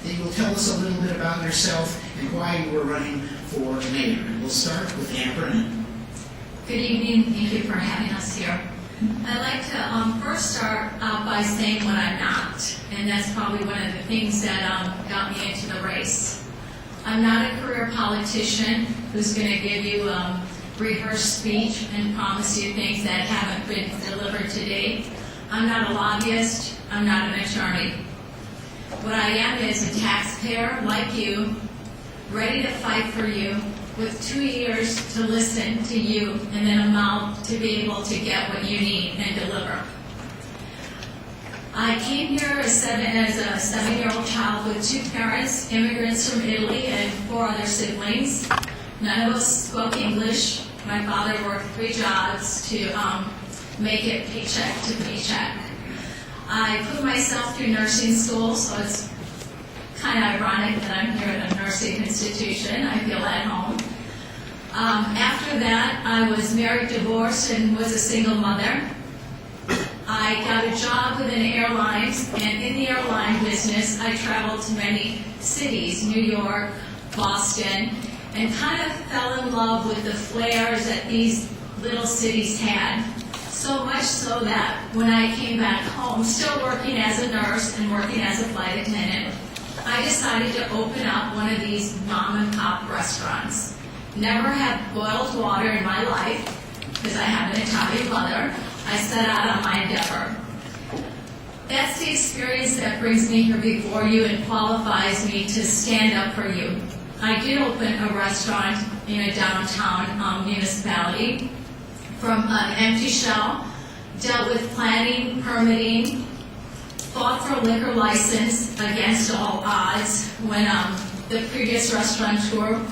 that you will tell us a little bit about yourself and why you were running for mayor. And we'll start with Ann Brennan. Good evening. Thank you for having us here. I'd like to first start out by saying what I'm not, and that's probably one of the things that got me into the race. I'm not a career politician who's going to give you a rehearsed speech and promise you things that haven't been delivered to date. I'm not a lobbyist. I'm not an attorney. What I am is a taxpayer like you, ready to fight for you, with 2 ears to listen to you and then a mouth to be able to get what you need and deliver. I came here as a 7-year-old child with 2 parents, immigrants from Italy, and 4 other siblings. None of us spoke English. My father worked 3 jobs to make it paycheck to paycheck. I put myself through nursing school, so it's kind of ironic that I'm here at a nursing institution. I feel at home. After that, I was married, divorced, and was a single mother. I got a job within airlines, and in the airline business, I traveled to many cities, New York, Boston, and kind of fell in love with the flares that these little cities had. So much so that when I came back home, still working as a nurse and working as a flight attendant, I decided to open up one of these mom and pop restaurants. Never had boiled water in my life because I have an Italian mother. I set out on my endeavor. That's the experience that brings me here before you and qualifies me to stand up for you. I did open a restaurant in a downtown municipality from an empty shell, dealt with planning, permitting, fought for a liquor license against all odds when the previous restaurateur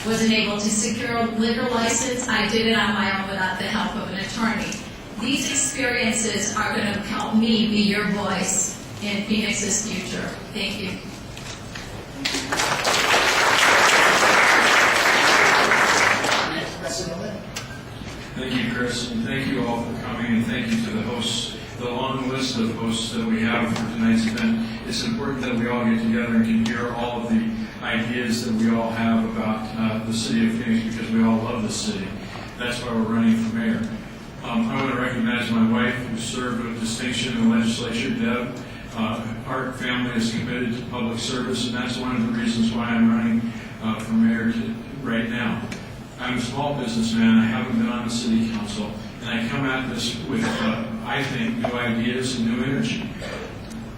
wasn't able to secure a liquor license. I did it on my own without the help of an attorney. These experiences are going to help me be your voice in Phoenix's future. Thank you. Thank you, Chris, and thank you all for coming, and thank you to the hosts, the long list of hosts that we have for tonight's event. It's important that we all get together and can hear all of the ideas that we all have about the city of Phoenix, because we all love the city. That's why we're running for mayor. I want to recognize my wife, who served with distinction in the legislature, Deb. Our family is committed to public service, and that's one of the reasons why I'm running for mayor right now. I'm a small businessman. I haven't been on the city council, and I come at this with, I think, new ideas and new energy.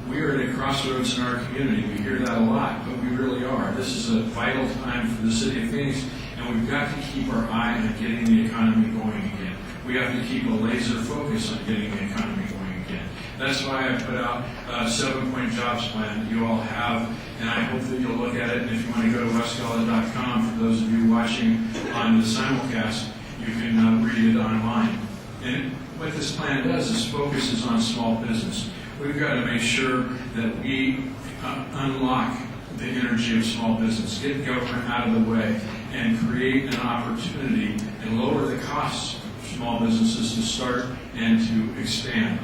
We are at a crossroads in our community. We hear that a lot, but we really are. This is a vital time for the city of Phoenix, and we've got to keep our eye on getting the economy going again. We have to keep a laser focus on getting the economy going again. That's why I put out a 7-point jobs plan that you all have, and I hope that you'll look at it. And if you want to go to westgala.com, for those of you watching on the simulcast, you can read it online. And what this plan does is focuses on small business. We've got to make sure that we unlock the energy of small business, get government out of the way, and create an opportunity and lower the costs for small businesses to start and to expand.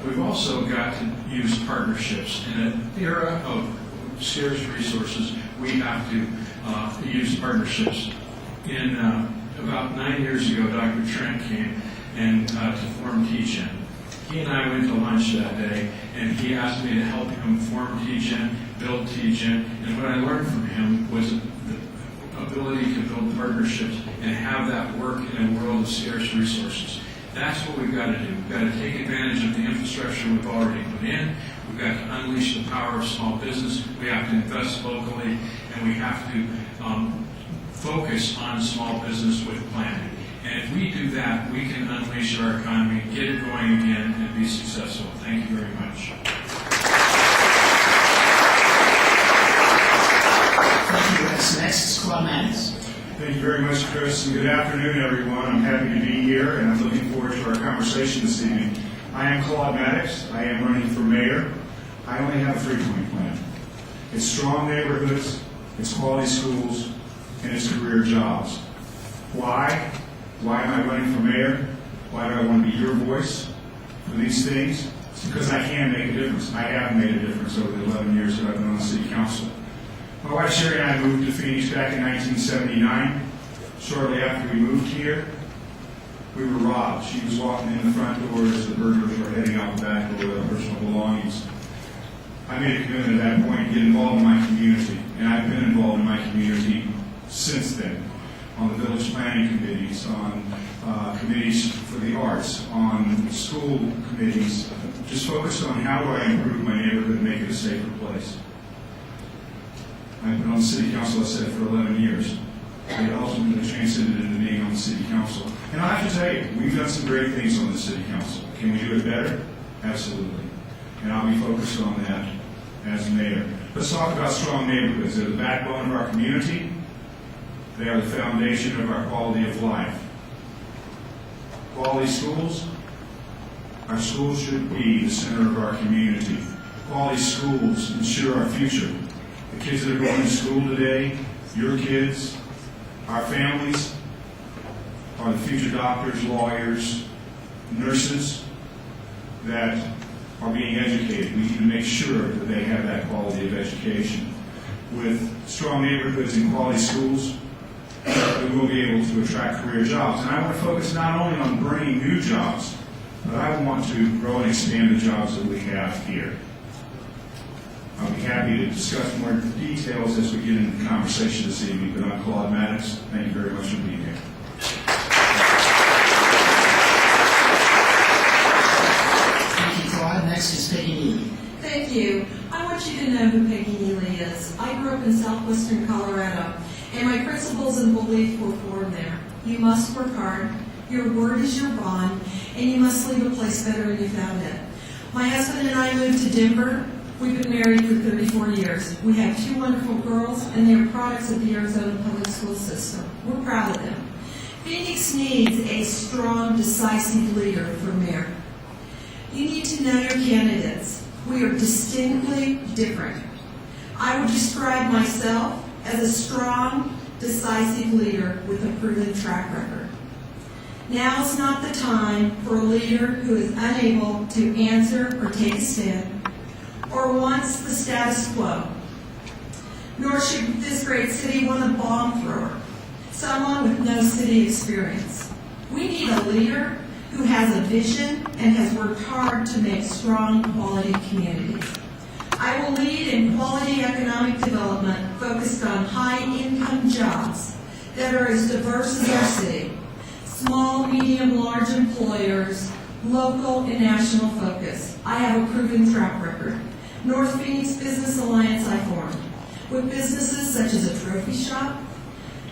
We've also got to use partnerships. In an era of scarce resources, we have to use partnerships. About 9 years ago, Dr. Trent came and to form Teach-In. He and I went to lunch that day, and he asked me to help him form Teach-In, build Teach-In, and what I learned from him was the ability to build partnerships and have that work in a world of scarce resources. That's what we've got to do. We've got to take advantage of the infrastructure we've already put in. We've got to unleash the power of small business. We have to invest locally, and we have to focus on small business with planning. And if we do that, we can unleash our economy, get it going again, and be successful. Thank you very much. Thank you, Wes. Next is Claude Maddox. Thank you very much, Chris, and good afternoon, everyone. I'm happy to be here, and I'm looking forward to our conversation this evening. I am Claude Maddox. I am running for mayor. I only have a 3-point plan. It's strong neighborhoods, it's quality schools, and it's career jobs. Why? Why am I running for mayor? Why do I want to be your voice for these things? It's because I can make a difference. I have made a difference over the 11 years that I've been on the city council. wife Sherry and I moved to Phoenix back in 1979. Shortly after we moved here, we were robbed. She was walking in the front door as the burglars were heading out the back door with her personal belongings. I made a commitment at that point to get involved in my community, and I've been involved in my community since then, on the village planning committees, on committees for the arts, on school committees, just focused on how do I improve my neighborhood and make it a safer place. I've been on the city council, I said, for 11 years. It ultimately transcended into being on the city council. And I have to tell you, we've done some great things on the city council. Can we do it better? Absolutely. And I'll be focused on that as mayor. Let's talk about strong neighborhoods. They're the backbone of our community. They are the foundation of our quality of life. Quality schools. Our schools should be the center of our community. Quality schools ensure our future. The kids that are going to school today, your kids, our families, are the future doctors, lawyers, nurses that are being educated. We need to make sure that they have that quality of education. With strong neighborhoods and quality schools, we will be able to attract career jobs. And I want to focus not only on bringing new jobs, but I want to grow and expand the jobs that we have here. I'll be happy to discuss more details as we get into the conversation this evening, but I'm Claude Maddox. Thank you very much for being here. Thank you, Claude. Next is Peggy Neely. Thank you. I want you to know who Peggy Neely is. I grew up in southwestern Colorado, and my principles and beliefs were formed there. You must work hard, your word is your bond, and you must leave a place better than you found it. My husband and I moved to Denver. We've been married for 34 years. We have 2 wonderful girls, and they are products of the Arizona public school system. We're proud of them. Phoenix needs a strong, decisive leader for mayor. You need to know your candidates. We are distinctly different. I would describe myself as a strong, decisive leader with a proven track record. Now is not the time for a leader who is unable to answer or take a stand, or wants the status quo. Nor should this great city want a bomb thrower, someone with no city experience. We need a leader who has a vision and has worked hard to make strong, quality communities. I will lead in quality economic development focused on high-income jobs that are as diverse as our city. Small, medium, large employers, local and national focus. I have a proven track record. North Phoenix Business Alliance I formed, with businesses such as a trophy shop,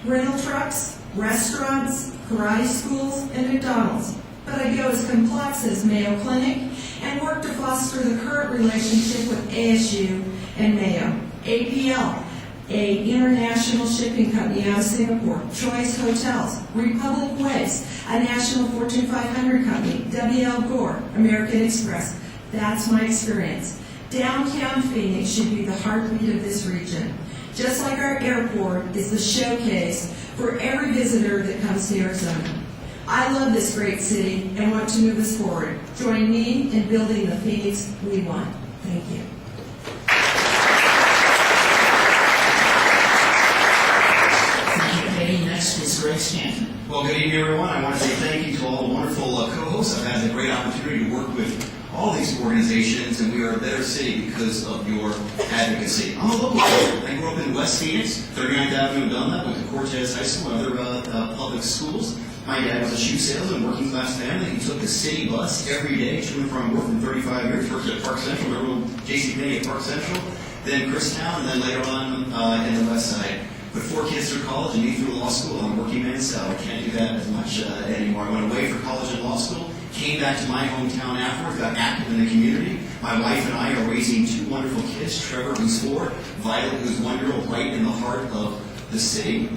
rental trucks, restaurants, karate schools, and McDonald's. But I go as complex as Mayo Clinic and work to foster the current relationship with ASU and Mayo. APL, a international shipping company out of Singapore, Choice Hotels, Republic Waste, a national Fortune 500 company, WL Gore, American Express. That's my experience. Downtown Phoenix should be the heartbeat of this region. Just like our airport is the showcase for every visitor that comes to Arizona. I love this great city and want to move us forward. Join me in building the Phoenix we want. Thank you. Thank you, Peggy. Next is Greg Stanton. Well, good evening, everyone. I want to say thank you to all the wonderful co-hosts. I've had the great opportunity to work with all these organizations, and we are a better city because of your advocacy. I'm a local kid. I grew up in West Phoenix, 39th Avenue, Dunlap, went to Cortez High School and other public schools. My dad was a shoe salesman, working class family. He took the city bus every day to and from work for 35 years. Worked at Park Central, the little JCPenney at Park Central, then Christown, and then later on in the West Side. Put 4 kids through college and me through law school on a working man's salary. Can't do that as much anymore. I went away for college and law school. Came back to my hometown afterwards, got active in the community. My wife and I are raising 2 wonderful kids, Trevor, who's 4, Violet, who's 1 year old, right in the heart of the city.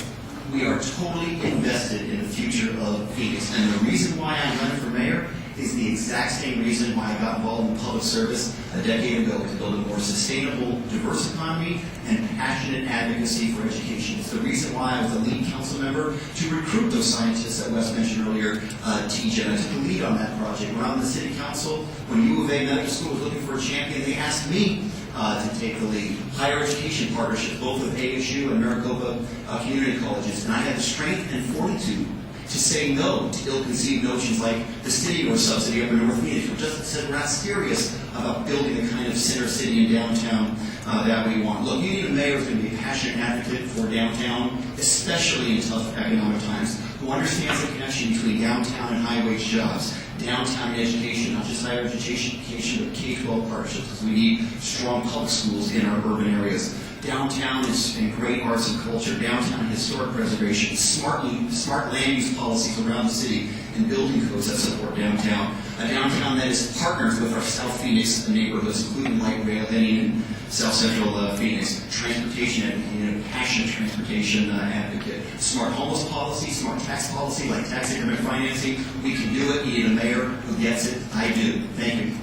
We are totally invested in the future of Phoenix. And the reason why I'm running for mayor is the exact same reason why I got involved in public service a decade ago, to build a more sustainable, diverse economy and passionate advocacy for education. It's the reason why I was the lead council member to recruit those scientists that Wes mentioned earlier, teach, and I took the lead on that project. When I was on the city council, when U of A Medical School was looking for a champion, they asked me to take the lead. Higher education partnerships, both with ASU and Maricopa Community Colleges, and I had the strength and fortitude to say no to ill-conceived notions like the city or subsidy up in North Phoenix. We're just said we're not serious about building the kind of center city and downtown that we want. Look, you need a mayor who's going to be a passionate advocate for downtown, especially in tough economic times, who understands the connection between downtown and high-wage jobs, downtown and education, not just higher education, but K-12 partnerships, because we need strong public schools in our urban areas. Downtown is in great arts and culture, downtown historic preservation, smart land use policies around the city, and building codes that support downtown. A downtown that is partners with our South Phoenix neighborhoods, including light rail heading in South Central Phoenix, transportation advocate, a passionate transportation advocate, smart homeless policy, smart tax policy like tax increment financing. We can do it. You need a mayor who gets it. I do. Thank you.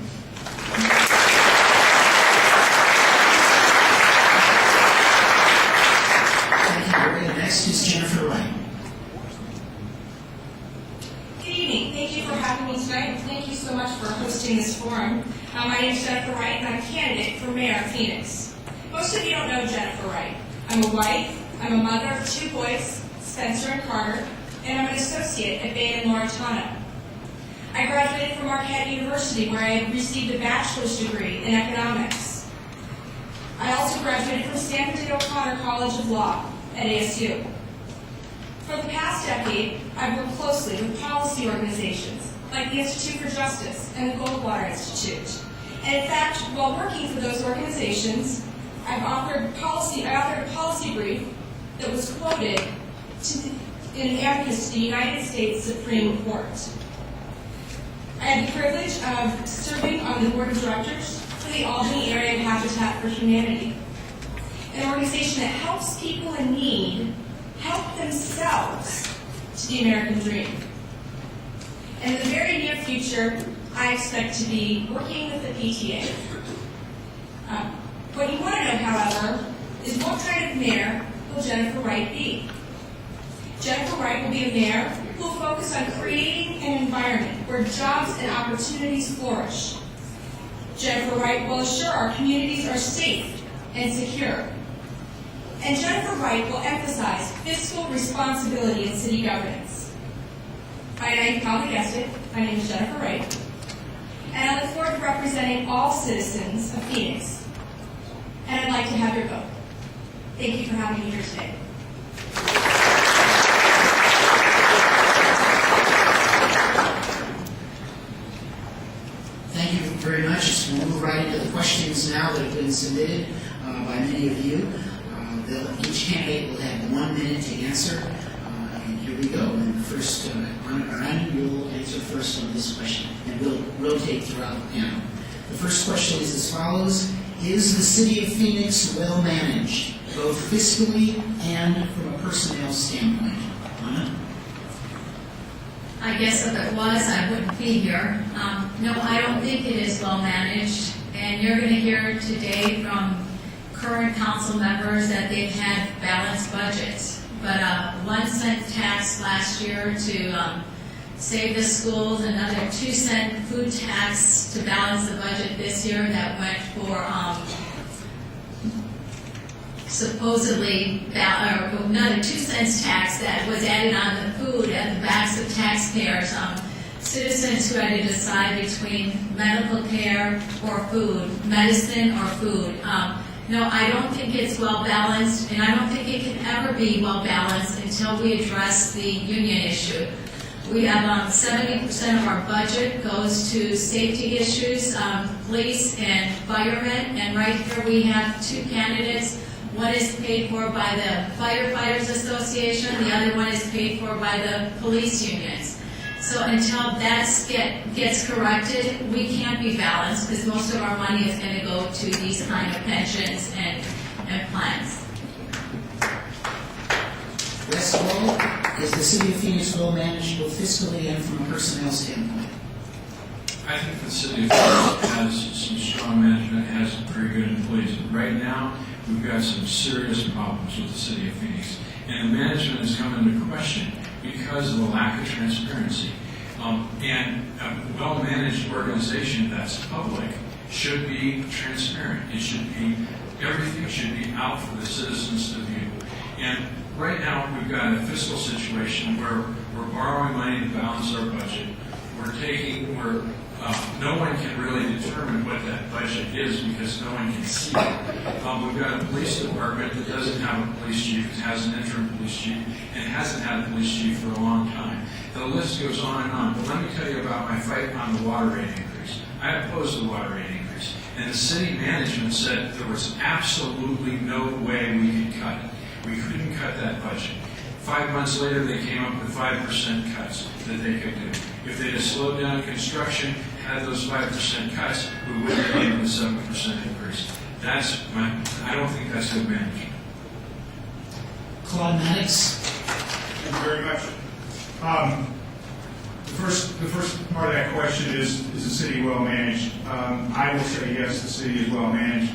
Next is Jennifer Wright. Good evening. Thank you for having me tonight, and thank you so much for hosting this forum. My name is Jennifer Wright, and I'm a candidate for Mayor of Phoenix. Most of you don't know Jennifer Wright. I'm a wife, I'm a mother of 2 boys, Spencer and Carter, and I'm an associate at Bain and Lauritano. I graduated from Marquette University, where I received a bachelor's degree in economics. I also graduated from Stanford O'Connor College of Law at ASU. For the past decade, I've worked closely with policy organizations like the Institute for Justice and the Goldwater Institute. And in fact, while working for those organizations, I authored a policy brief that was quoted in an amicus to the United States Supreme Court. I had the privilege of serving on the board of directors for the Albany Area Habitat for Humanity, an organization that helps people in need help themselves to the American dream. And in the very near future, I expect to be working with the PTA. What you want to know, however, is what kind of mayor will Jennifer Wright be? Jennifer Wright will be a mayor who will focus on creating an environment where jobs and opportunities flourish. Jennifer Wright will assure our communities are safe and secure. And Jennifer Wright will emphasize fiscal responsibility in city governance. By now you probably guessed it, my name is Jennifer Wright, and I look forward to representing all citizens of Phoenix. And I'd like to have your vote. Thank you for having me here today. Thank you very much. We'll move right into the questions now that have been submitted by many of you. Each candidate will have 1 minute to answer. And here we go. And first, Ryan, you'll answer first on this question, and we'll rotate throughout the panel. The first question is as follows. Is the city of Phoenix well managed, both fiscally and from a personnel standpoint? Anna? I guess if it was, I wouldn't be here. No, I don't think it is well managed. And you're going to hear today from current council members that they've had balanced budgets. But 1 cent tax last year to save the schools, another 2 cent food tax to balance the budget this year that went for supposedly, another 2 cents tax that was added on the food at the backs of taxpayers. Citizens who had to decide between medical care or food, medicine or food. No, I don't think it's well balanced, and I don't think it can ever be well balanced until we address the union issue. We have 70% of our budget goes to safety issues, police and firemen, and right here we have 2 candidates. One is paid for by the Firefighters Association, the other one is paid for by the police unions. So until that gets corrected, we can't be balanced because most of our money is going to go to these kind of pensions and plans. Westwall, is the city of Phoenix well managed both fiscally and from a personnel standpoint? I think the city of Phoenix has some strong management, has very good employees. Right now, we've got some serious problems with the city of Phoenix. And the management has come into question because of the lack of transparency. And a well-managed organization that's public should be transparent. It should be, everything should be out for the citizens to view. And right now, we've got a fiscal situation where we're borrowing money to balance our budget. No one can really determine what that budget is because no one can see it. We've got a police department that doesn't have a police chief, it has an interim police chief, and hasn't had a police chief for a long time. The list goes on and on. But let me tell you about my fight on the water rate increase. I opposed the water rate increase. And the city management said there was absolutely no way we could cut it. We couldn't cut that budget. 5 months later, they came up with 5% cuts that they could do. If they'd have slowed down construction, had those 5% cuts, we wouldn't have given the 7% increase. I don't think that's good management. Claude Maddox. Thank you very much. The first part of that question is the city well managed? I will say yes, the city is well managed.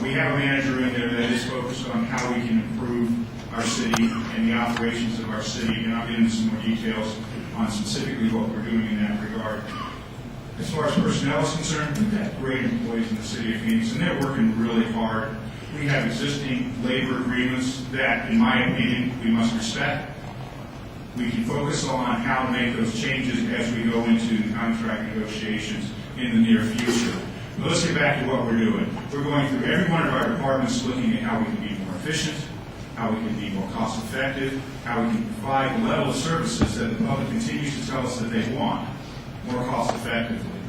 We have a manager in there that is focused on how we can improve our city and the operations of our city, and I'll get into some more details on specifically what we're doing in that regard. As far as personnel is concerned, we've got great employees in the city of Phoenix, and they're working really hard. We have existing labor agreements that, in my opinion, we must respect. We can focus on how to make those changes as we go into contract negotiations in the near future. But let's get back to what we're doing. We're going through every one of our departments looking at how we can be more efficient, how we can be more cost effective, how we can provide the level of services that the public continues to tell us that they want more cost effectively.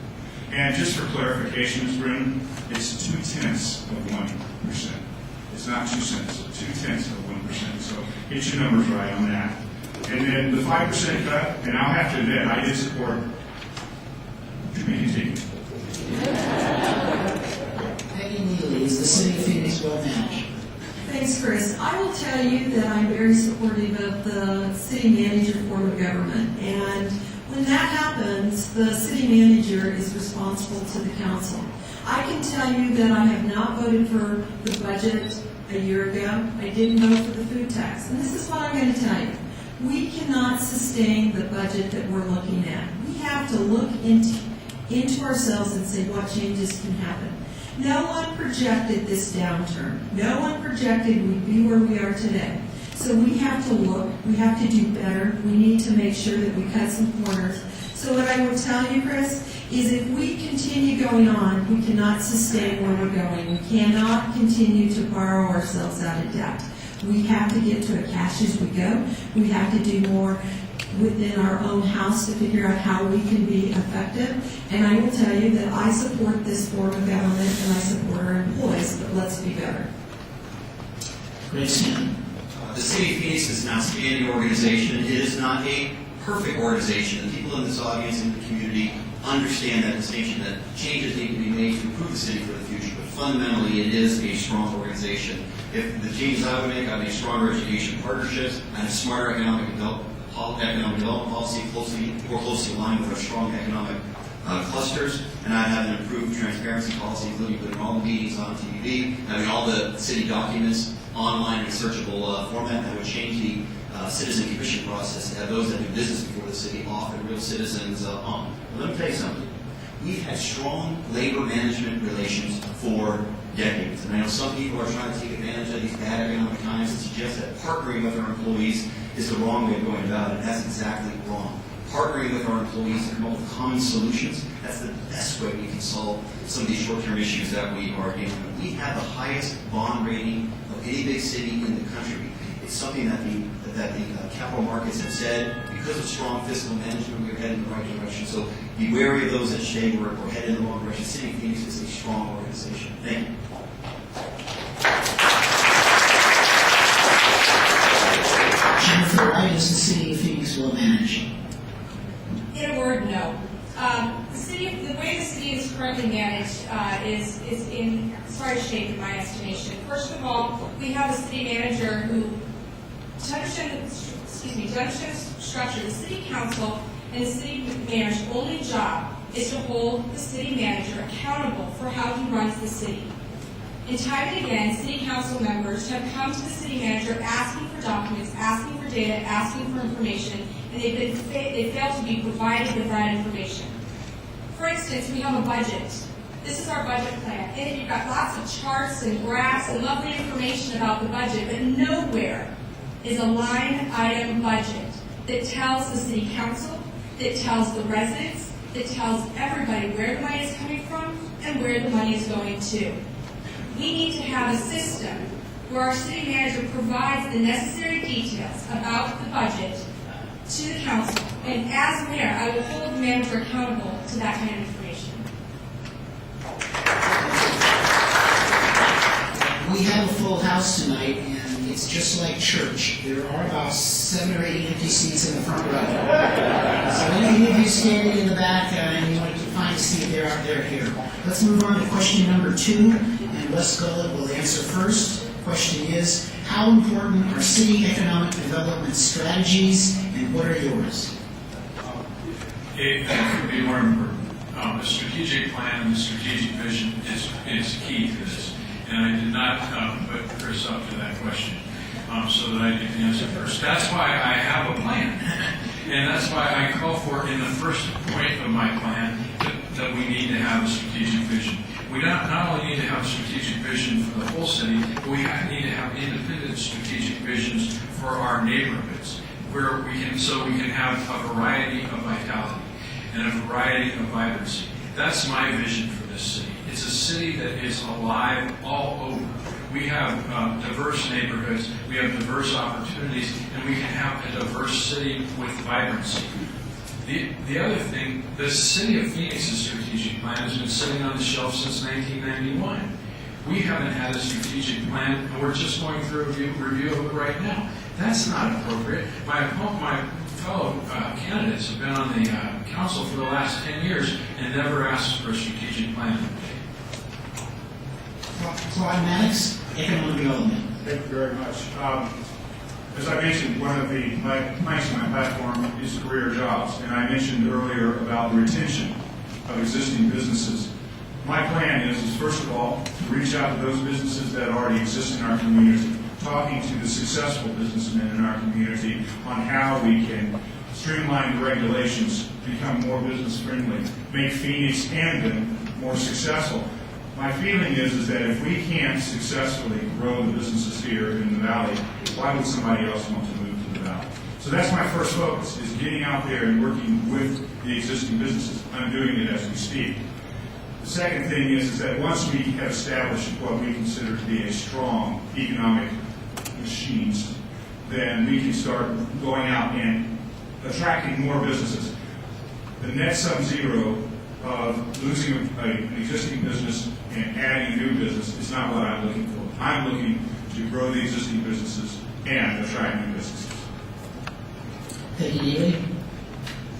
And just for clarification, Ms. Brennan, it's 0.2%. It's not 2 cents, 0.2%. So get your numbers right on that. And then the 5% cut, and I'll have to admit, I did support community. Peggy Neely, is the city of Phoenix well managed? Thanks, Chris. I will tell you that I'm very supportive of the city manager form of government. And when that happens, the city manager is responsible to the council. I can tell you that I have not voted for the budget a year ago. I didn't vote for the food tax. And this is what I'm going to tell you. We cannot sustain the budget that we're looking at. We have to look into ourselves and say what changes can happen. No one projected this downturn. No one projected we'd be where we are today. So we have to look, we have to do better. We need to make sure that we cut some corners. So what I will tell you, Chris, is if we continue going on, we cannot sustain where we're going. We cannot continue to borrow ourselves out of debt. We have to get to a cash as we go. We have to do more within our own house to figure out how we can be effective. And I will tell you that I support this form of government and I support our employees, but let's be better. Greg Stanton. The City of Phoenix is an outstanding organization. It is not a perfect organization. The people in this audience and the community understand that distinction, that changes need to be made to improve the city for the future. But fundamentally, it is a strong organization. If the changes I would make, I would make stronger education partnerships and a smarter economic development policy more closely aligned with our strong economic clusters, and I have an improved transparency policy, including putting all the meetings on TV, having all the city documents online in searchable format. That would change the citizen commission process to have those that do business before the city off and real citizens on. But let me tell you something. We've had strong labor management relations for decades, and I know some people are trying to take advantage of these bad economic times and suggest that partnering with our employees is the wrong way of going about it. That's exactly wrong. Partnering with our employees to come up with common solutions, that's the best way we can solve some of these short-term issues that we are dealing with. We have the highest bond rating of any big city in the country. It's something that the capital markets have said, because of strong fiscal management, we're heading in the right direction. So be wary of those that say we're headed in the wrong direction. City of Phoenix is a strong organization. Thank you. Jennifer Wright, is the city of Phoenix well managed? In a word, no. The way the city is currently managed is in sorry shape in my estimation. First of all, we have a city manager who, to understand the structure, the city council and the city manager's only job is to hold the city manager accountable for how he runs the city. And time and again, city council members have come to the city manager asking for documents, asking for data, asking for information, and they failed to be provided with that information. For instance, we have a budget. This is our budget plan. In it, you've got lots of charts and graphs and lovely information about the budget, but nowhere is a line item budget that tells the city council, that tells the residents, that tells everybody where the money is coming from and where the money is going to. We need to have a system where our city manager provides the necessary details about the budget to the council. And as mayor, I will hold the manager accountable to that kind of information. We have a full house tonight, and it's just like church. There are about 7 or 8 empty seats in the front row. So any of you standing in the back and you want to find a seat, they're here. Let's move on to question number 2, and Wes Gullett will answer first. Question is, how important are city economic development strategies, and what are yours? It could be more important. The strategic plan and the strategic vision is key to this. And I did not put Chris up to that question so that I can answer first. That's why I have a plan. And that's why I call for, in the first point of my plan, that we need to have a strategic vision. We not only need to have a strategic vision for the whole city, but we need to have independent strategic visions for our neighborhoods, where we can have a variety of vitality and a variety of vibrancy. That's my vision for this city. It's a city that is alive all over. We have diverse neighborhoods, we have diverse opportunities, and we can have a diverse city with vibrancy. The other thing, the city of Phoenix's strategic plan has been sitting on the shelf since 1991. We haven't had a strategic plan, and we're just going through a review of it right now. That's not appropriate. My fellow candidates have been on the council for the last 10 years and never asked for a strategic plan. Claude Maddox, Economic Development. Thank you very much. As I mentioned, one of the planks in my platform is career jobs, and I mentioned earlier about the retention of existing businesses. My plan is first of all, to reach out to those businesses that already exist in our community, talking to the successful businessmen in our community on how we can streamline the regulations, become more business friendly, make Phoenix and them more successful. My feeling is that if we can't successfully grow the businesses here in the valley, why would somebody else want to move to the valley? So that's my first focus, is getting out there and working with the existing businesses. I'm doing it as we speak. The second thing is that once we have established what we consider to be a strong economic machines, then we can start going out and attracting more businesses. The net sum zero of losing an existing business and adding new business is not what I'm looking for. I'm looking to grow the existing businesses and attract new businesses. Thank you, David.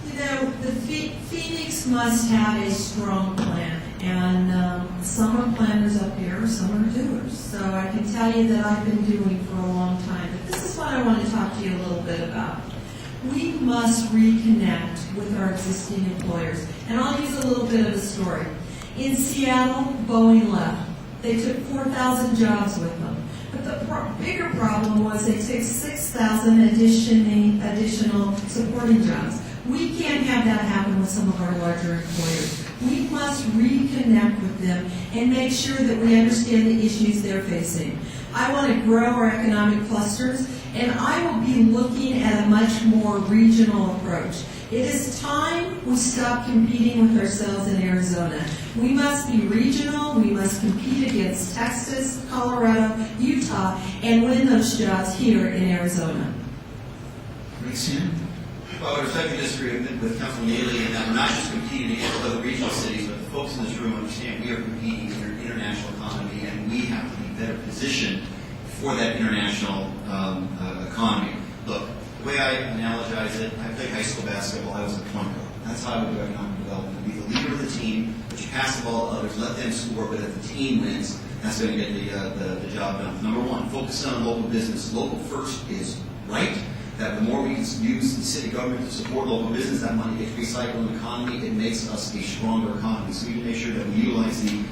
You know, the Phoenix must have a strong plan, and some are planners up here, some are doers. So I can tell you that I've been doing for a long time, but this is what I want to talk to you a little bit about. We must reconnect with our existing employers, and I'll use a little bit of a story. In Seattle, Boeing left. They took 4,000 jobs with them. But the bigger problem was they took 6,000 additional supporting jobs. We can't have that happen with some of our larger employers. We must reconnect with them and make sure that we understand the issues they're facing. I want to grow our economic clusters, and I will be looking at a much more regional approach. It is time we stop competing with ourselves in Arizona. We must be regional, we must compete against Texas, Colorado, Utah, and win those jobs here in Arizona. Rick Sam. Well, I would respectfully disagree with Councilman Neely in that we're not just competing against other regional cities, but the folks in this room understand we are competing in an international economy, and we have to be better positioned for that international economy. Look, the way I analogize it, I played high school basketball, I was a point guard. That's how I would do economic development. Be the leader of the team, but you pass the ball to others, let them score, but if the team wins, that's going to get the job done. Number one, focus on local business. Local first is right. that the more we use the city government to support local business, that money gets recycled in the economy, it makes us a stronger economy. So we need to make sure that we utilize the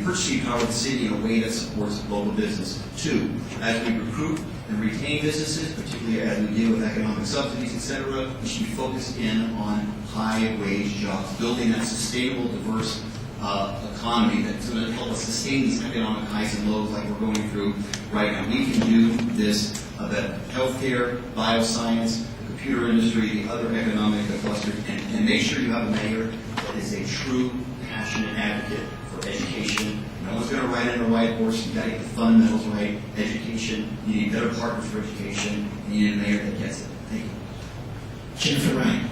purchasing power of the city in a way that supports local business. Two, as we recruit and retain businesses, particularly as we deal with economic subsidies, etc., we should be focused in on high-wage jobs, building that sustainable, diverse economy that's going to help us sustain these economic highs and lows like we're going through right now. We can do this, that healthcare, bioscience, the computer industry, the other economic clusters, and make sure you have a mayor that is a true, passionate advocate for education. No one's going to ride in a white horse. You've got to get the fundamentals right. Education. You need better partners for education. And you need a mayor that gets it. Thank you. Jennifer Ryan.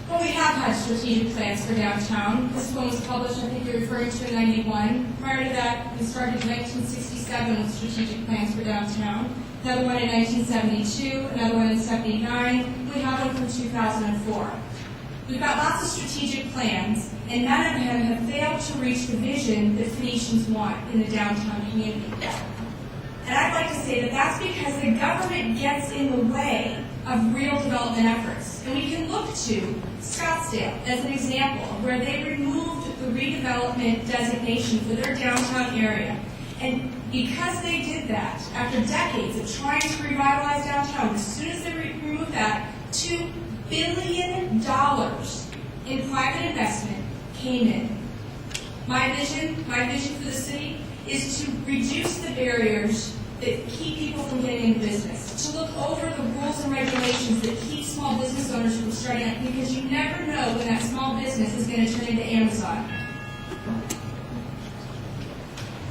Well, we have had strategic plans for downtown. This one was published, I think you're referring to, in 91. Prior to that, we started in 1967 with strategic plans for downtown. Another one in 1972, another one in 79. We have one from 2004. We've got lots of strategic plans, and none of them have failed to reach the vision that Phoenicians want in the downtown community. And I'd like to say that that's because the government gets in the way of real development efforts. And we can look to Scottsdale as an example of where they removed the redevelopment designation for their downtown area. And because they did that, after decades of trying to revitalize downtown, as soon as they removed that, $2 billion in private investment came in. My vision for the city is to reduce the barriers that keep people from getting into business, to look over the rules and regulations that keep small business owners from starting up, because you never know when that small business is going to turn into Amazon.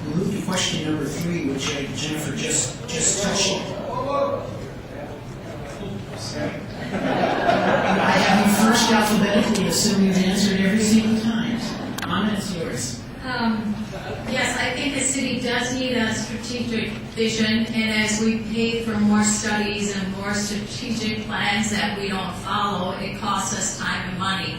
We'll move to question number 3, which Jennifer just touched on. I have you first alphabetically, assume you've answered every single time. Anna, it's yours. Yes, I think the city does need a strategic vision, and as we pay for more studies and more strategic plans that we don't follow, it costs us time and money.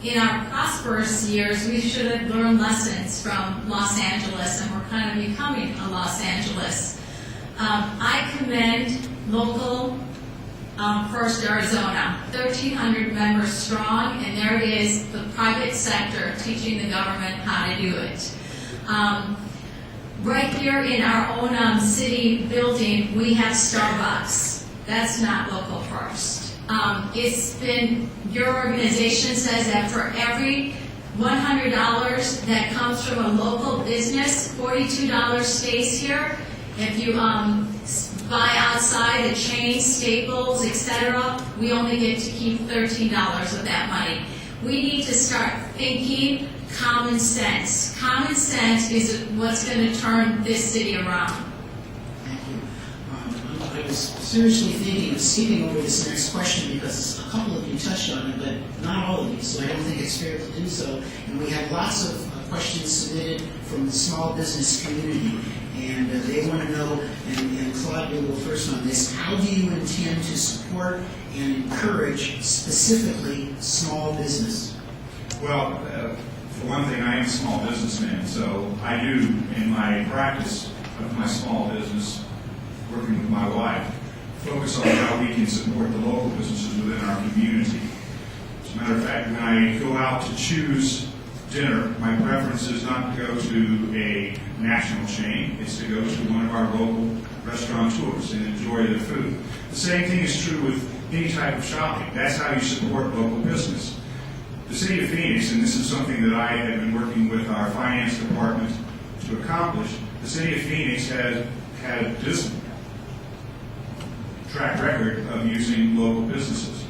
In our prosperous years, we should have learned lessons from Los Angeles, and we're kind of becoming a Los Angeles. I commend local First Arizona, 1,300 members strong, and there it is, the private sector teaching the government how to do it. Right here in our own city building, we have Starbucks. That's not local first. It's been, your organization says that for every $100 that comes from a local business, $42 stays here. If you buy outside a chain, Staples, etc., we only get to keep $13 of that money. We need to start thinking common sense. Common sense is what's going to turn this city around. Thank you. I was seriously thinking of skipping over this next question because a couple of you touched on it, but not all of you, so I don't think it's fair to do so. And we had lots of questions submitted from the small business community. And they want to know, and Claude will go first on this, how do you intend to support and encourage specifically small business? Well, for one thing, I am a small businessman, so I do, in my practice of my small business, working with my wife, focus on how we can support the local businesses within our community. As a matter of fact, when I go out to choose dinner, my preference is not to go to a national chain, it's to go to one of our local restaurateurs and enjoy their food. The same thing is true with any type of shopping. That's how you support local business. The City of Phoenix, and this is something that I have been working with our finance department to accomplish, the City of Phoenix has had this track record of using local businesses.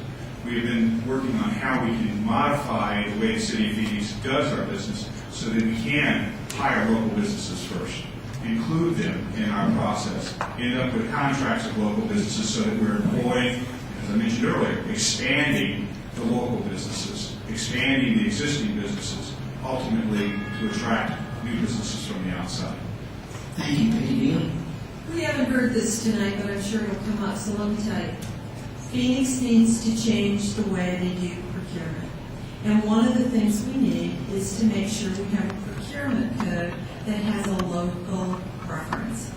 We have been working on how we can modify the way the City of Phoenix does our business so that we can hire local businesses first, include them in our process, end up with contracts of local businesses so that we're employing, as I mentioned earlier, expanding the local businesses, expanding the existing businesses, ultimately to attract new businesses from the outside. Thank you, Peggy Neal. We haven't heard this tonight, but I'm sure it'll come up, so let me tell you. Phoenix needs to change the way they do procurement. And one of the things we need is to make sure we have a procurement code that has a local preference.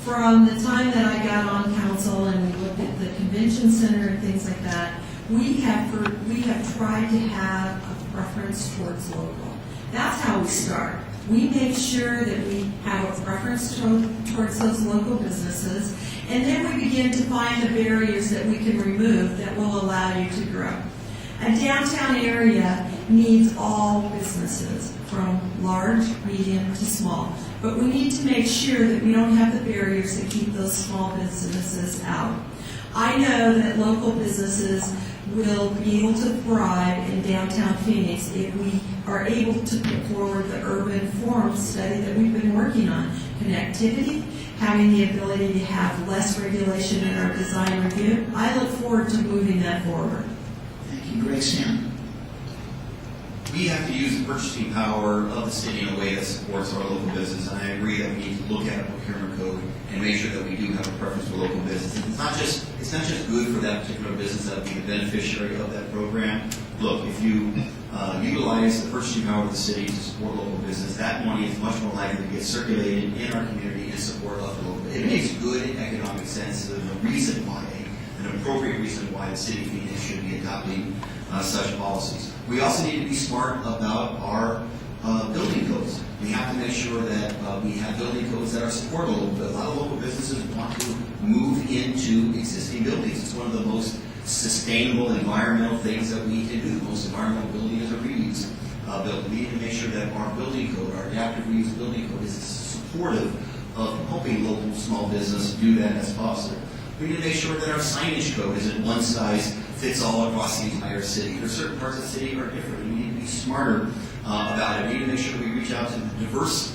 From the time that I got on council and we looked at the convention center and things like that, we have tried to have a preference towards local. That's how we start. We make sure that we have a preference towards those local businesses, and then we begin to find the barriers that we can remove that will allow you to grow. A downtown area needs all businesses, from large, medium to small. But we need to make sure that we don't have the barriers that keep those small businesses out. I know that local businesses will be able to thrive in downtown Phoenix if we are able to put forward the urban forum study that we've been working on. Connectivity, having the ability to have less regulation in our design review. I look forward to moving that forward. Thank you. Greg Sam. We have to use the purchasing power of the city in a way that supports our local business, and I agree that we need to look at a procurement code and make sure that we do have a preference for local business. It's not just good for that particular business that will be the beneficiary of that program. Look, if you utilize the purchasing power of the city to support local business, that money is much more likely to get circulated in our community in support of the local. It makes good economic sense. There's a reason why, an appropriate reason why the city of Phoenix should be adopting such policies. We also need to be smart about our building codes. We have to make sure that we have building codes that are supportable. A lot of local businesses want to move into existing buildings. It's one of the most sustainable environmental things that we can do. The most environmental building is a reuse building. We need to make sure that our building code, our adaptive reuse building code, is supportive of helping local small business do that as possible. We need to make sure that our signage code isn't one size fits all across the entire city. There's certain parts of the city are different. We need to be smarter about it. We need to make sure we reach out to the diverse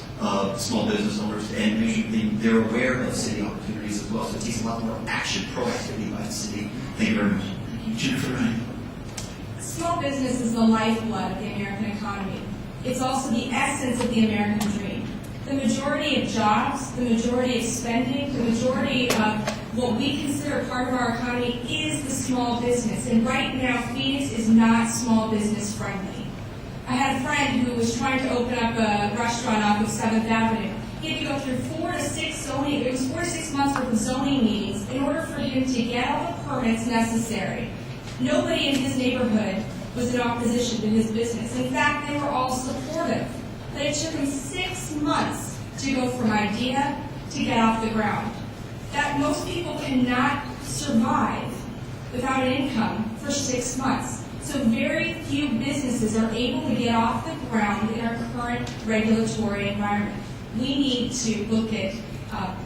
small business owners and make sure they're aware of city opportunities as well. So it takes a lot more action, proactivity by the city. Thank you very much. Thank you. Jennifer Ryan. Small business is the lifeblood of the American economy. It's also the essence of the American dream. The majority of jobs, the majority of spending, the majority of what we consider part of our economy is the small business. And right now, Phoenix is not small business friendly. I had a friend who was trying to open up a restaurant off of 7th Avenue. He had to go through 4 to 6 months worth of zoning meetings in order for him to get all the permits necessary. Nobody in his neighborhood was in opposition to his business. In fact, they were all supportive. But it took him 6 months to go from idea to get off the ground. That most people cannot survive without an income for 6 months. So very few businesses are able to get off the ground in our current regulatory environment. We need to look at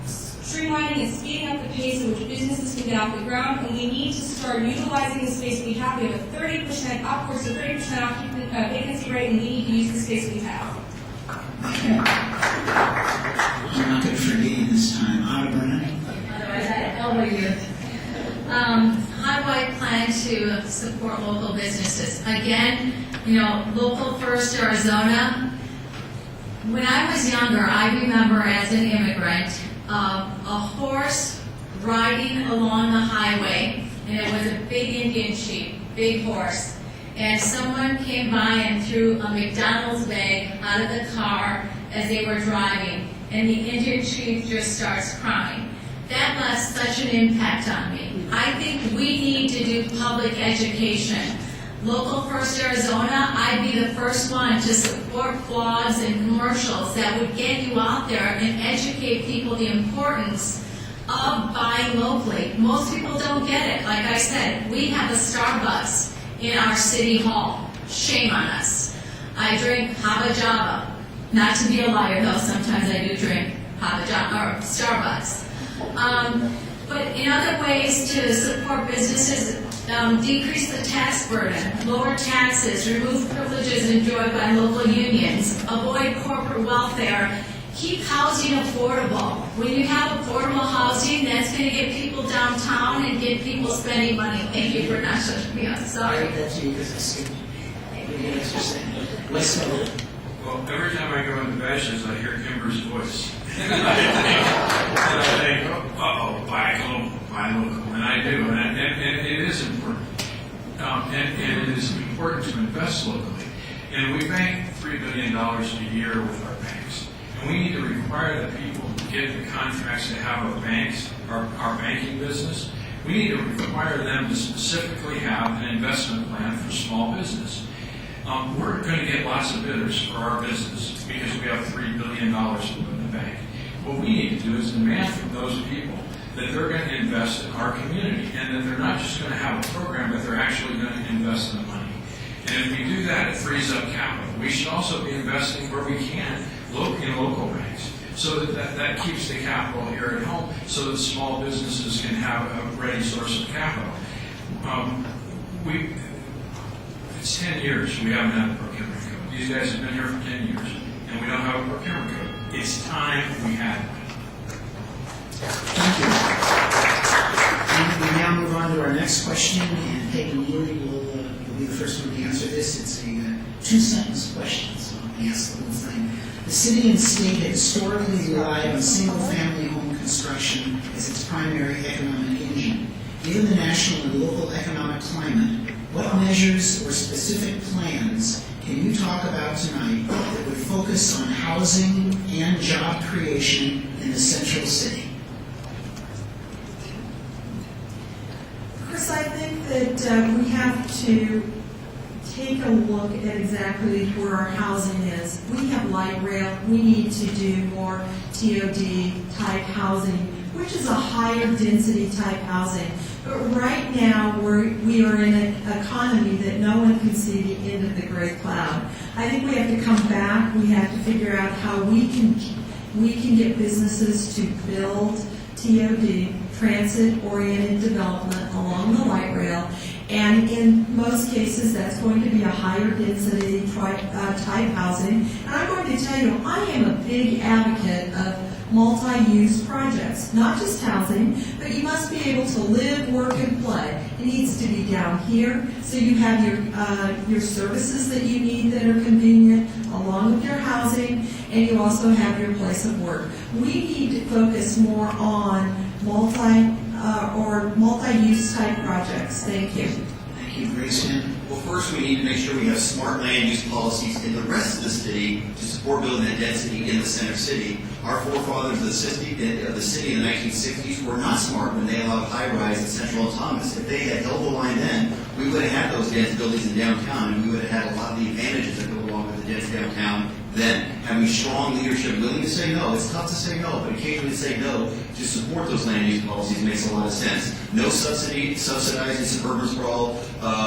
streamlining and speeding up the pace at which businesses can get off the ground, and we need to start utilizing the space we have. We have a 30%, upwards of 30% vacancy rate, and we need to use the space we have. I'm not going to forget you this time. Anna Burnett. Otherwise, I'd elbow you. How do I plan to support local businesses? Again, Local First Arizona. When I was younger, I remember as an immigrant, a horse riding along the highway, and it was a big Indian chief, big horse. And someone came by and threw a McDonald's bag out of the car as they were driving, and the Indian chief just starts crying. That left such an impact on me. I think we need to do public education. Local First Arizona, I'd be the first one to support blogs and commercials that would get you out there and educate people the importance of buying locally. Most people don't get it. Like I said, we have a Starbucks in our city hall. Shame on us. I drink Hava Java. Not to be a liar, though, sometimes I do drink Hava Java or Starbucks. But in other ways to support businesses, decrease the tax burden, lower taxes, remove privileges enjoyed by local unions, avoid corporate welfare, keep housing affordable. When you have affordable housing, that's going to get people downtown and get people spending money. Thank you for not shutting me up. Sorry. That's you because I skipped you. Westfield. Well, every time I go into Bashes, I hear Kimber's voice. And I think, uh-oh, buy local. And I do, and it is important. And it is important to invest locally. And we bank $3 billion a year with our banks. And we need to require that people get the contracts to have our banks, our banking business, we need to require them to specifically have an investment plan for small business. We're going to get lots of bidders for our business because we have $3 billion to put in the bank. What we need to do is demand from those people that they're going to invest in our community and that they're not just going to have a program, but they're actually going to invest in the money. And if we do that, it frees up capital. We should also be investing where we can in local banks so that keeps the capital here at home so that small businesses can have a ready source of capital. It's 10 years we haven't had a procurement code. These guys have been here for 10 years, and we don't have a procurement code. It's time we had one. Thank you. And we now move on to our next question, and Peggy Neely will be the first one to answer this. It's a two-sentence question, so I'll ask the whole thing. The city and state have historically relied on single-family home construction as its primary economic engine. Given the national and local economic climate, what measures or specific plans can you talk about tonight that would focus on housing and job creation in the central city? Chris, I think that we have to take a look at exactly where our housing is. We have light rail. We need to do more TOD type housing, which is a higher density type housing. But right now, we are in an economy that no one can see the end of the great cloud. I think we have to come back. We have to figure out how we can get businesses to build TOD, transit-oriented development along the light rail. And in most cases, that's going to be a higher density type housing. And I'm going to tell you, I am a big advocate of multi-use projects, not just housing, but you must be able to live, work, and play. It needs to be down here, so you have your services that you need that are convenient, along with your housing, and you also have your place of work. We need to focus more on multi-use type projects. Thank you. Thank you, Grace. Well, first we need to make sure we have smart land use policies in the rest of the city to support building that density in the center city. Our forefathers of the city in the 1960s were not smart when they allowed high-rise and central autonomous. If they had held the line then, we would have had those dense buildings in downtown, and we would have had a lot of the advantages that go along with the dense downtown then. Having strong leadership willing to say no. It's tough to say no, but occasionally to say no to support those land use policies makes a lot of sense. No subsidizing suburban sprawl,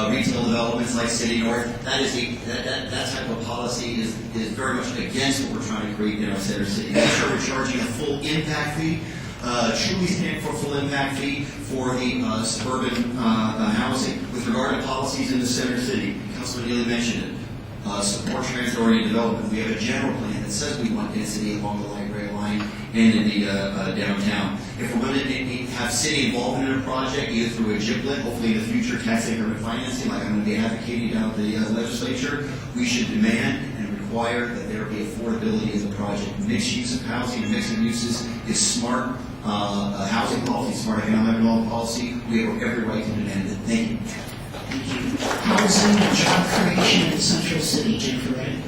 retail developments like City North. That type of policy is very much against what we're trying to create in our center city. Make sure we're charging a full impact fee, truly stand for full impact fee for the suburban housing. With regard to policies in the center city, Councilman Neely mentioned it. Support transit-oriented development. We have a general plan that says we want density along the light rail line and in the downtown. If we're going to have city involvement in a project, either through a GIPLET, hopefully in the future tax increment financing, like I'm going to be advocating down at the legislature, we should demand and require that there be affordability of the project. Mixed use of housing and mix of uses is smart housing policy, smart economic development policy. We have every right to demand it. Thank you. Thank you. Housing and job creation in the central city, Jennifer Wright.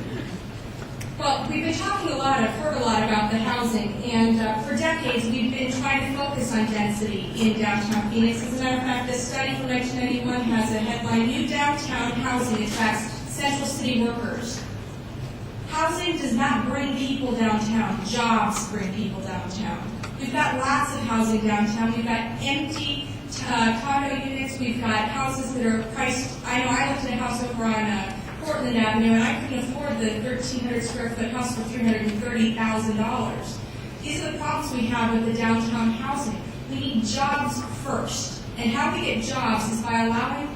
Well, we've been talking a lot, I've heard a lot about the housing, and for decades we've been trying to focus on density in downtown Phoenix. As a matter of fact, this study from 1991 has a headline, New Downtown Housing Attracts Central City Workers. Housing does not bring people downtown, jobs bring people downtown. We've got lots of housing downtown, we've got empty condo units, we've got houses that are priced. I know I looked at a house over on Portland Avenue, and I couldn't afford the 1,300 square foot house for $330,000. These are the problems we have with the downtown housing. We need jobs first, and how we get jobs is by allowing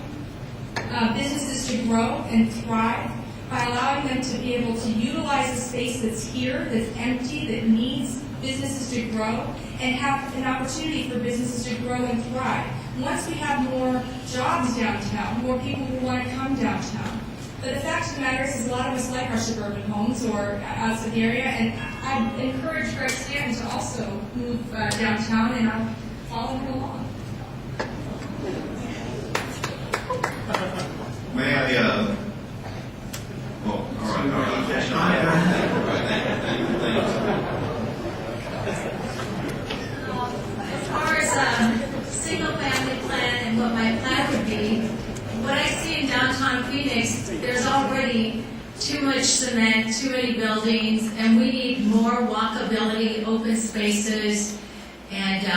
businesses to grow and thrive, by allowing them to be able to utilize the space that's here, that's empty, that needs businesses to grow, and have an opportunity for businesses to grow and thrive. Once we have more jobs downtown, more people will want to come downtown. But the fact of the matter is a lot of us like our suburban homes or outside the area, and I encourage Greg Stanton to also move downtown, and I'll follow him along. May I, all right. Thank you. downtown Phoenix, there's already too much cement, too many buildings, and we need more walkability, open spaces, and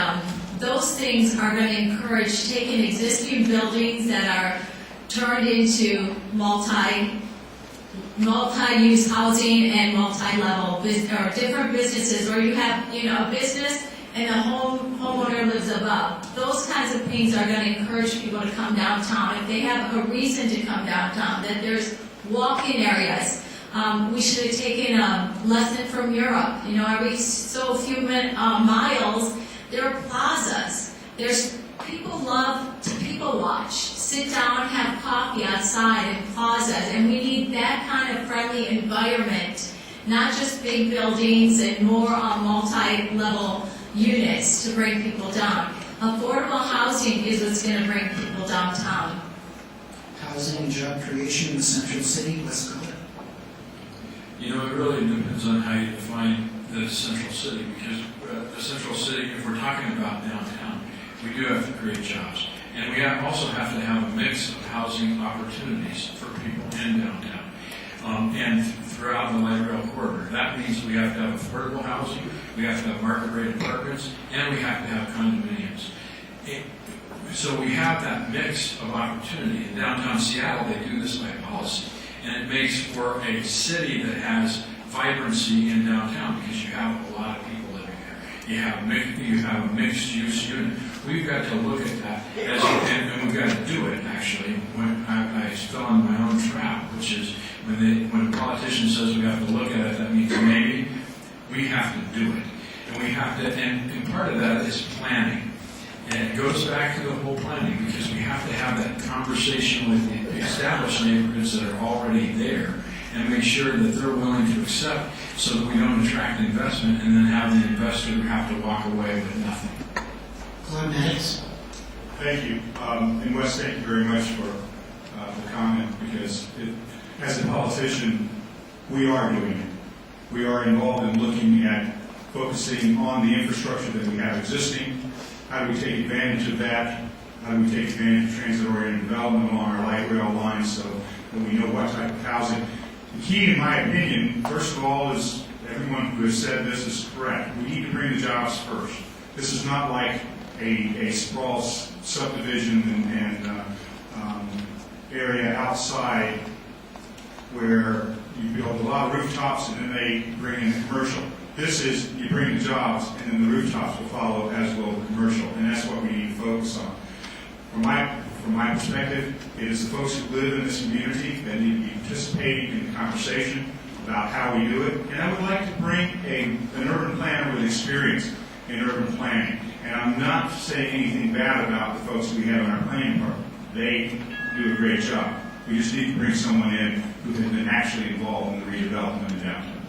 those things are going to encourage taking existing buildings that are turned into multi-use housing and multi-level or different businesses, or you have, a business and the homeowner lives above. Those kinds of things are going to encourage people to come downtown. If they have a reason to come downtown, that there's walking areas. We should have taken a lesson from Europe. Every so few miles, there are plazas. People love to people watch, sit down, have coffee outside in plazas, and we need that kind of friendly environment, not just big buildings and more multi-level units to bring people down. Affordable housing is what's going to bring people downtown. Housing and job creation in the central city, West Coast. It really depends on how you define the central city, because the central city, if we're talking about downtown, we do have to create jobs. And we also have to have a mix of housing opportunities for people in downtown and throughout the light rail corridor. That means we have to have affordable housing, we have to have market rate apartments, and we have to have condominiums. So we have that mix of opportunity. In downtown Seattle, they do this by policy. And it makes for a city that has vibrancy in downtown because you have a lot of people living there. You have a mixed use unit. We've got to look at that, and we've got to do it, actually. When I fell in my own trap, which is when a politician says we have to look at it, that means maybe we have to do it. And we have to, and part of that is planning. And it goes back to the whole planning, because we have to have that conversation with the established neighborhoods that are already there and make sure that they're willing to accept, so that we don't attract investment and then have the investor have to walk away with nothing. Claude Maddox. Thank you. And Wes, thank you very much for the comment, because as a politician, we are doing it. We are involved in looking at focusing on the infrastructure that we have existing. How do we take advantage of that? How do we take advantage of transit-oriented development along our light rail lines so that we know what type of housing? The key, in my opinion, first of all, is everyone who has said this is correct. We need to bring the jobs first. This is not like a sprawl subdivision and area outside where you build a lot of rooftops and then they bring in the commercial. This is, you bring the jobs and then the rooftops will follow, as will the commercial, and that's what we need to focus on. From my perspective, it is the folks who live in this community that need to be participating in the conversation about how we do it. And I would like to bring an urban planner with experience in urban planning. And I'm not saying anything bad about the folks we have in our planning department. They do a great job. We just need to bring someone in who has been actually involved in the redevelopment of downtown.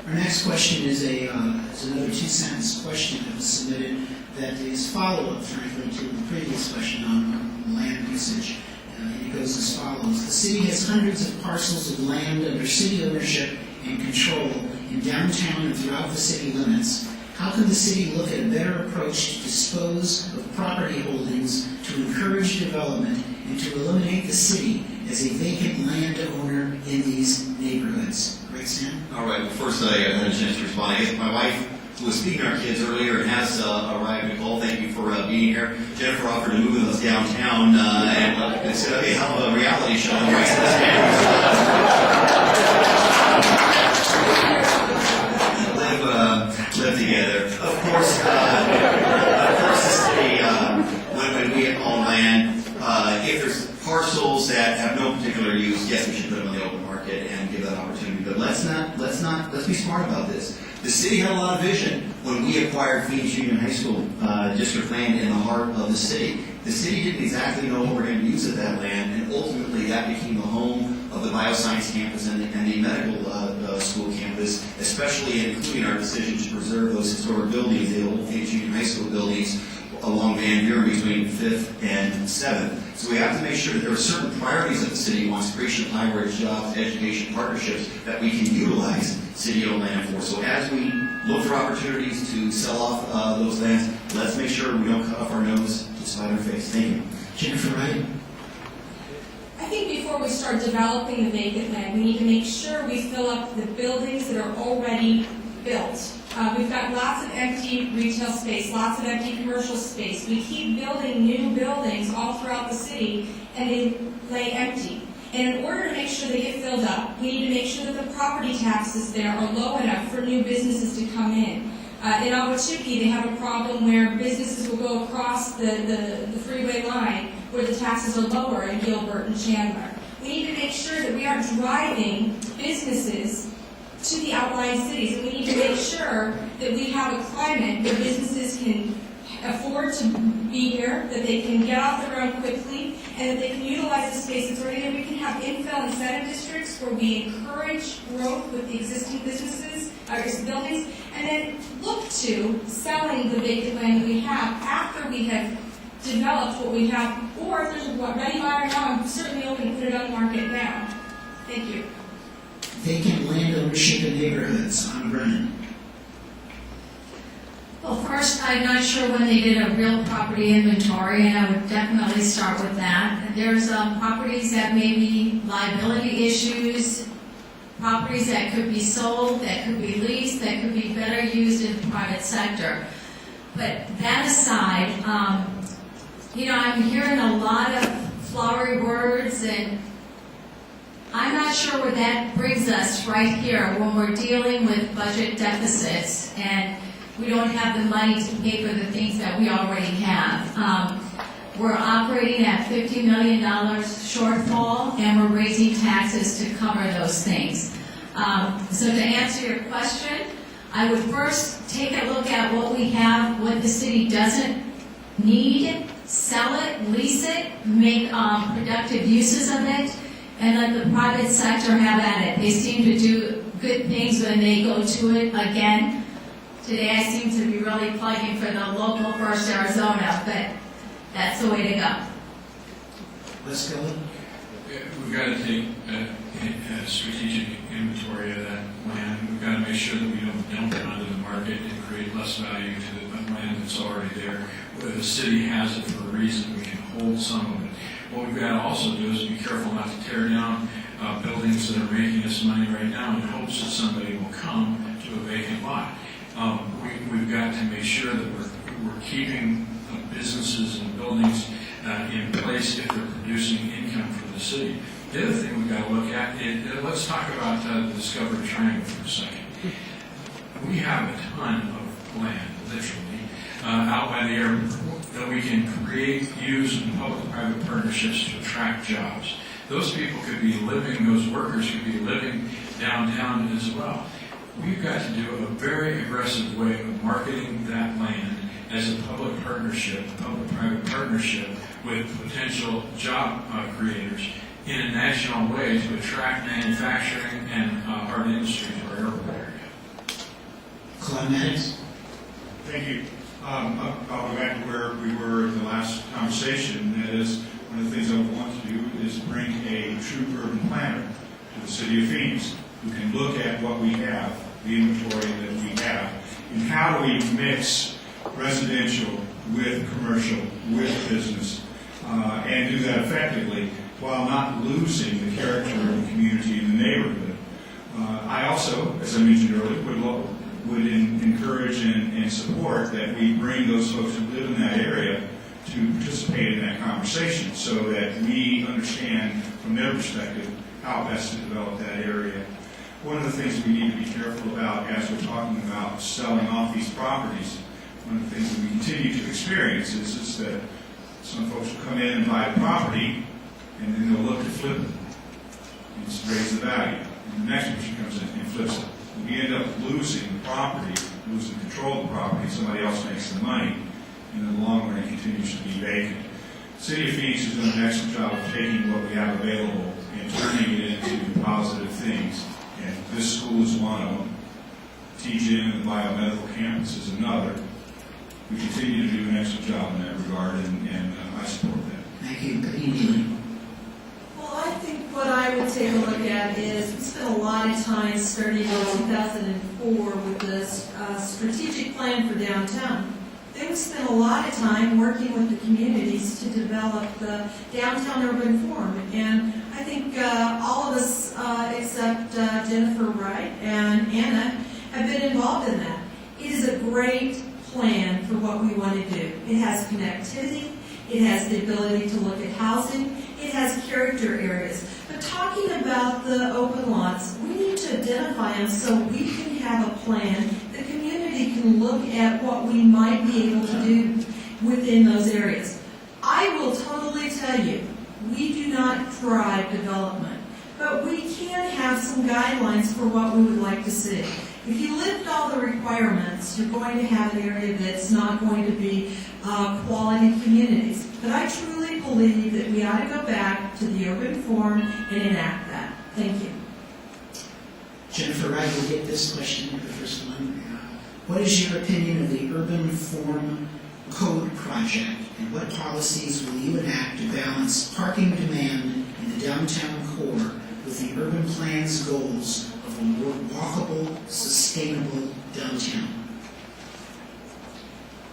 Our next question is another two-sentence question that was submitted that is follow-up, frankly, to the previous question on land usage. And it goes as follows. The city has hundreds of parcels of land under city ownership and control in downtown and throughout the city limits. How can the city look at a better approach to dispose of property holdings to encourage development and to eliminate the city as a vacant landowner in these neighborhoods? Great, Sam? All right, well, first I had a chance to respond. I guess my wife, who was speaking to our kids earlier and has arrived, Nicole, thank you for being here. Jennifer offered to move with us downtown and said, okay, how about a reality show on the right side live together. Of course, the city, when we own land, if there's parcels that have no particular use, yes, we should put them on the open market and give that opportunity. But let's be smart about this. The city had a lot of vision when we acquired Phoenix Union High School district land in the heart of the city. The city didn't exactly know what we're going to use of that land, and ultimately that became the home of the bioscience campus and the medical school campus, especially including our decision to preserve those historic buildings, the old Phoenix Union High School buildings along Van Buren between 5th and 7th. So we have to make sure that there are certain priorities that the city wants, creation of high-wage jobs, education, partnerships, that we can utilize city-owned land for. So as we look for opportunities to sell off those lands, let's make sure we don't cut off our nose to spite our face. Thank you. Jennifer Wright. I think before we start developing the vacant land, we need to make sure we fill up the buildings that are already built. We've got lots of empty retail space, lots of empty commercial space. We keep building new buildings all throughout the city, and they lay empty. And in order to make sure they get filled up, we need to make sure that the property taxes there are low enough for new businesses to come in. In Ahwatukee, they have a problem where businesses will go across the freeway line where the taxes are lower in Gilbert and Chandler. We need to make sure that we are driving businesses to the outlying cities, and we need to make sure that we have a climate where businesses can afford to be here, that they can get off the road quickly, and that they can utilize the spaces, or that we can have infill incentive districts where we encourage growth with the existing businesses, buildings, and then look to selling the vacant land that we have after we have developed what we have, or if there's a ready buyer now, I'm certainly open to put it on the market now. Thank you. Vacant land ownership in neighborhoods, on Brennan. Well, first, I'm not sure when they did a real property inventory, and I would definitely start with that. There's properties that may be liability issues, properties that could be sold, that could be leased, that could be better used in the private sector. But that aside, I'm hearing a lot of flowery words, and I'm not sure where that brings us right here when we're dealing with budget deficits and we don't have the money to pay for the things that we already have. We're operating at $50 million shortfall, and we're raising taxes to cover those things. So to answer your question, I would first take a look at what we have, what the city doesn't need, sell it, lease it, make productive uses of it, and let the private sector have at it. They seem to do good things when they go to it again. Today I seem to be really plugging for the local First Arizona, but that's the way to go. Let's go. We've got to take a strategic inventory of that land. We've got to make sure that we don't dump it onto the market and create less value to the land that's already there. Where the city has it for a reason, we can hold some of it. What we've got to also do is be careful not to tear down buildings that are making us money right now in hopes that somebody will come to a vacant lot. We've got to make sure that we're keeping businesses and buildings in place if they're producing income for the city. The other thing we've got to look at is, let's talk about the Discovery Triangle for a second. We have a ton of land, literally, out by the airport that we can create, use in public-private partnerships to attract jobs. Those people could be living, those workers could be living downtown as well. We've got to do a very aggressive way of marketing that land as a public partnership, public-private partnership with potential job creators in a national way to attract manufacturing and art industry to our airport area. Climatics. Thank you. I'll go back to where we were in the last conversation. That is, one of the things I want to do is bring a true urban planner to the city of Phoenix who can look at what we have, the inventory that we have, and how do we mix residential with commercial, with business, and do that effectively while not losing the character of the community and the neighborhood. I also, as I mentioned earlier, would encourage and support that we bring those folks who live in that area to participate in that conversation so that we understand from their perspective how best to develop that area. One of the things we need to be careful about as we're talking about selling off these properties, one of the things that we continue to experience is that some folks will come in and buy a property and then they'll look to flip it and raise the value. And the next person comes in and flips it. We end up losing the property, losing control of the property. Somebody else makes the money. And in the long run, it continues to be vacant. The City of Phoenix has done an excellent job of taking what we have available and turning it into positive things. And this school is one of them. TGM and the biomedical campus is another. We continue to do an excellent job in that regard, and I support that. Thank you. Good evening. Well, I think what I would take a look at is, we spent a lot of time starting in 2004 with this strategic plan for downtown. Then have spent a lot of time working with the communities to develop the Downtown Urban Forum. And I think all of us, except Jennifer Wright and Anna, have been involved in that. It is a great plan for what we want to do. It has connectivity. It has the ability to look at housing. It has character areas. But talking about the open lots, we need to identify them so we can have a plan. The community can look at what we might be able to do within those areas. I will totally tell you, we do not drive development, but we can have some guidelines for what we would like to see. If you lift all the requirements, you're going to have an area that's not going to be quality communities. But I truly believe that we ought to go back to the urban form and enact that. Thank you. Jennifer Wright will get this question, the first one. What is your opinion of the Urban Form Code project, and what policies will you enact to balance parking demand in the downtown core with the urban plan's goals of a more walkable, sustainable downtown?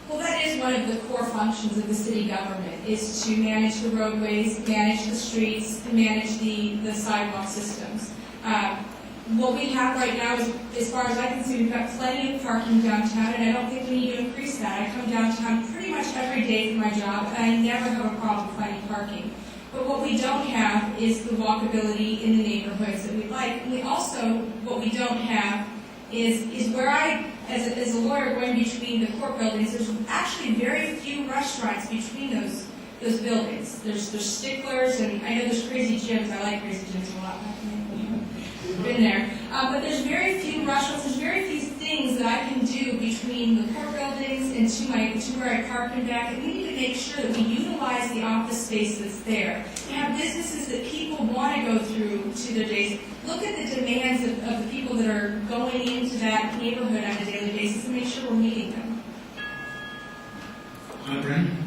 Well, that is one of the core functions of the city government, is to manage the roadways, manage the streets, and manage the sidewalk systems. What we have right now is, as far as I can see, we've got plenty of parking downtown, and I don't think we need to increase that. I come downtown pretty much every day for my job, and I never have a problem finding parking. But what we don't have is the walkability in the neighborhoods that we like. And we also, what we don't have is where I, as a lawyer going between the court buildings, there's actually very few restaurants between those buildings. There's sticklers, and I know there's crazy gyms. I like crazy gyms a lot. I've been there. But there's very few restaurants. There's very few things that I can do between the court buildings and to where I park and back. And we need to make sure that we utilize the office space that's there. We have businesses that people want to go through to their days. Look at the demands of the people that are going into that neighborhood on a daily basis and make sure we're meeting them. Brennan?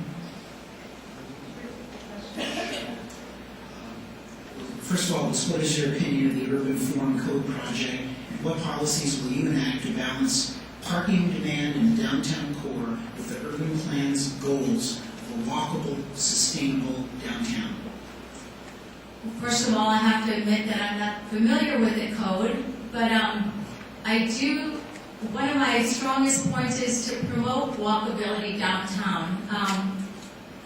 First of all, what is your opinion of the Urban Form Code project, and what policies will you enact to balance parking demand in the downtown core with the urban plan's goals of a walkable, sustainable downtown? First of all, I have to admit that I'm not familiar with the code, but one of my strongest points is to promote walkability downtown.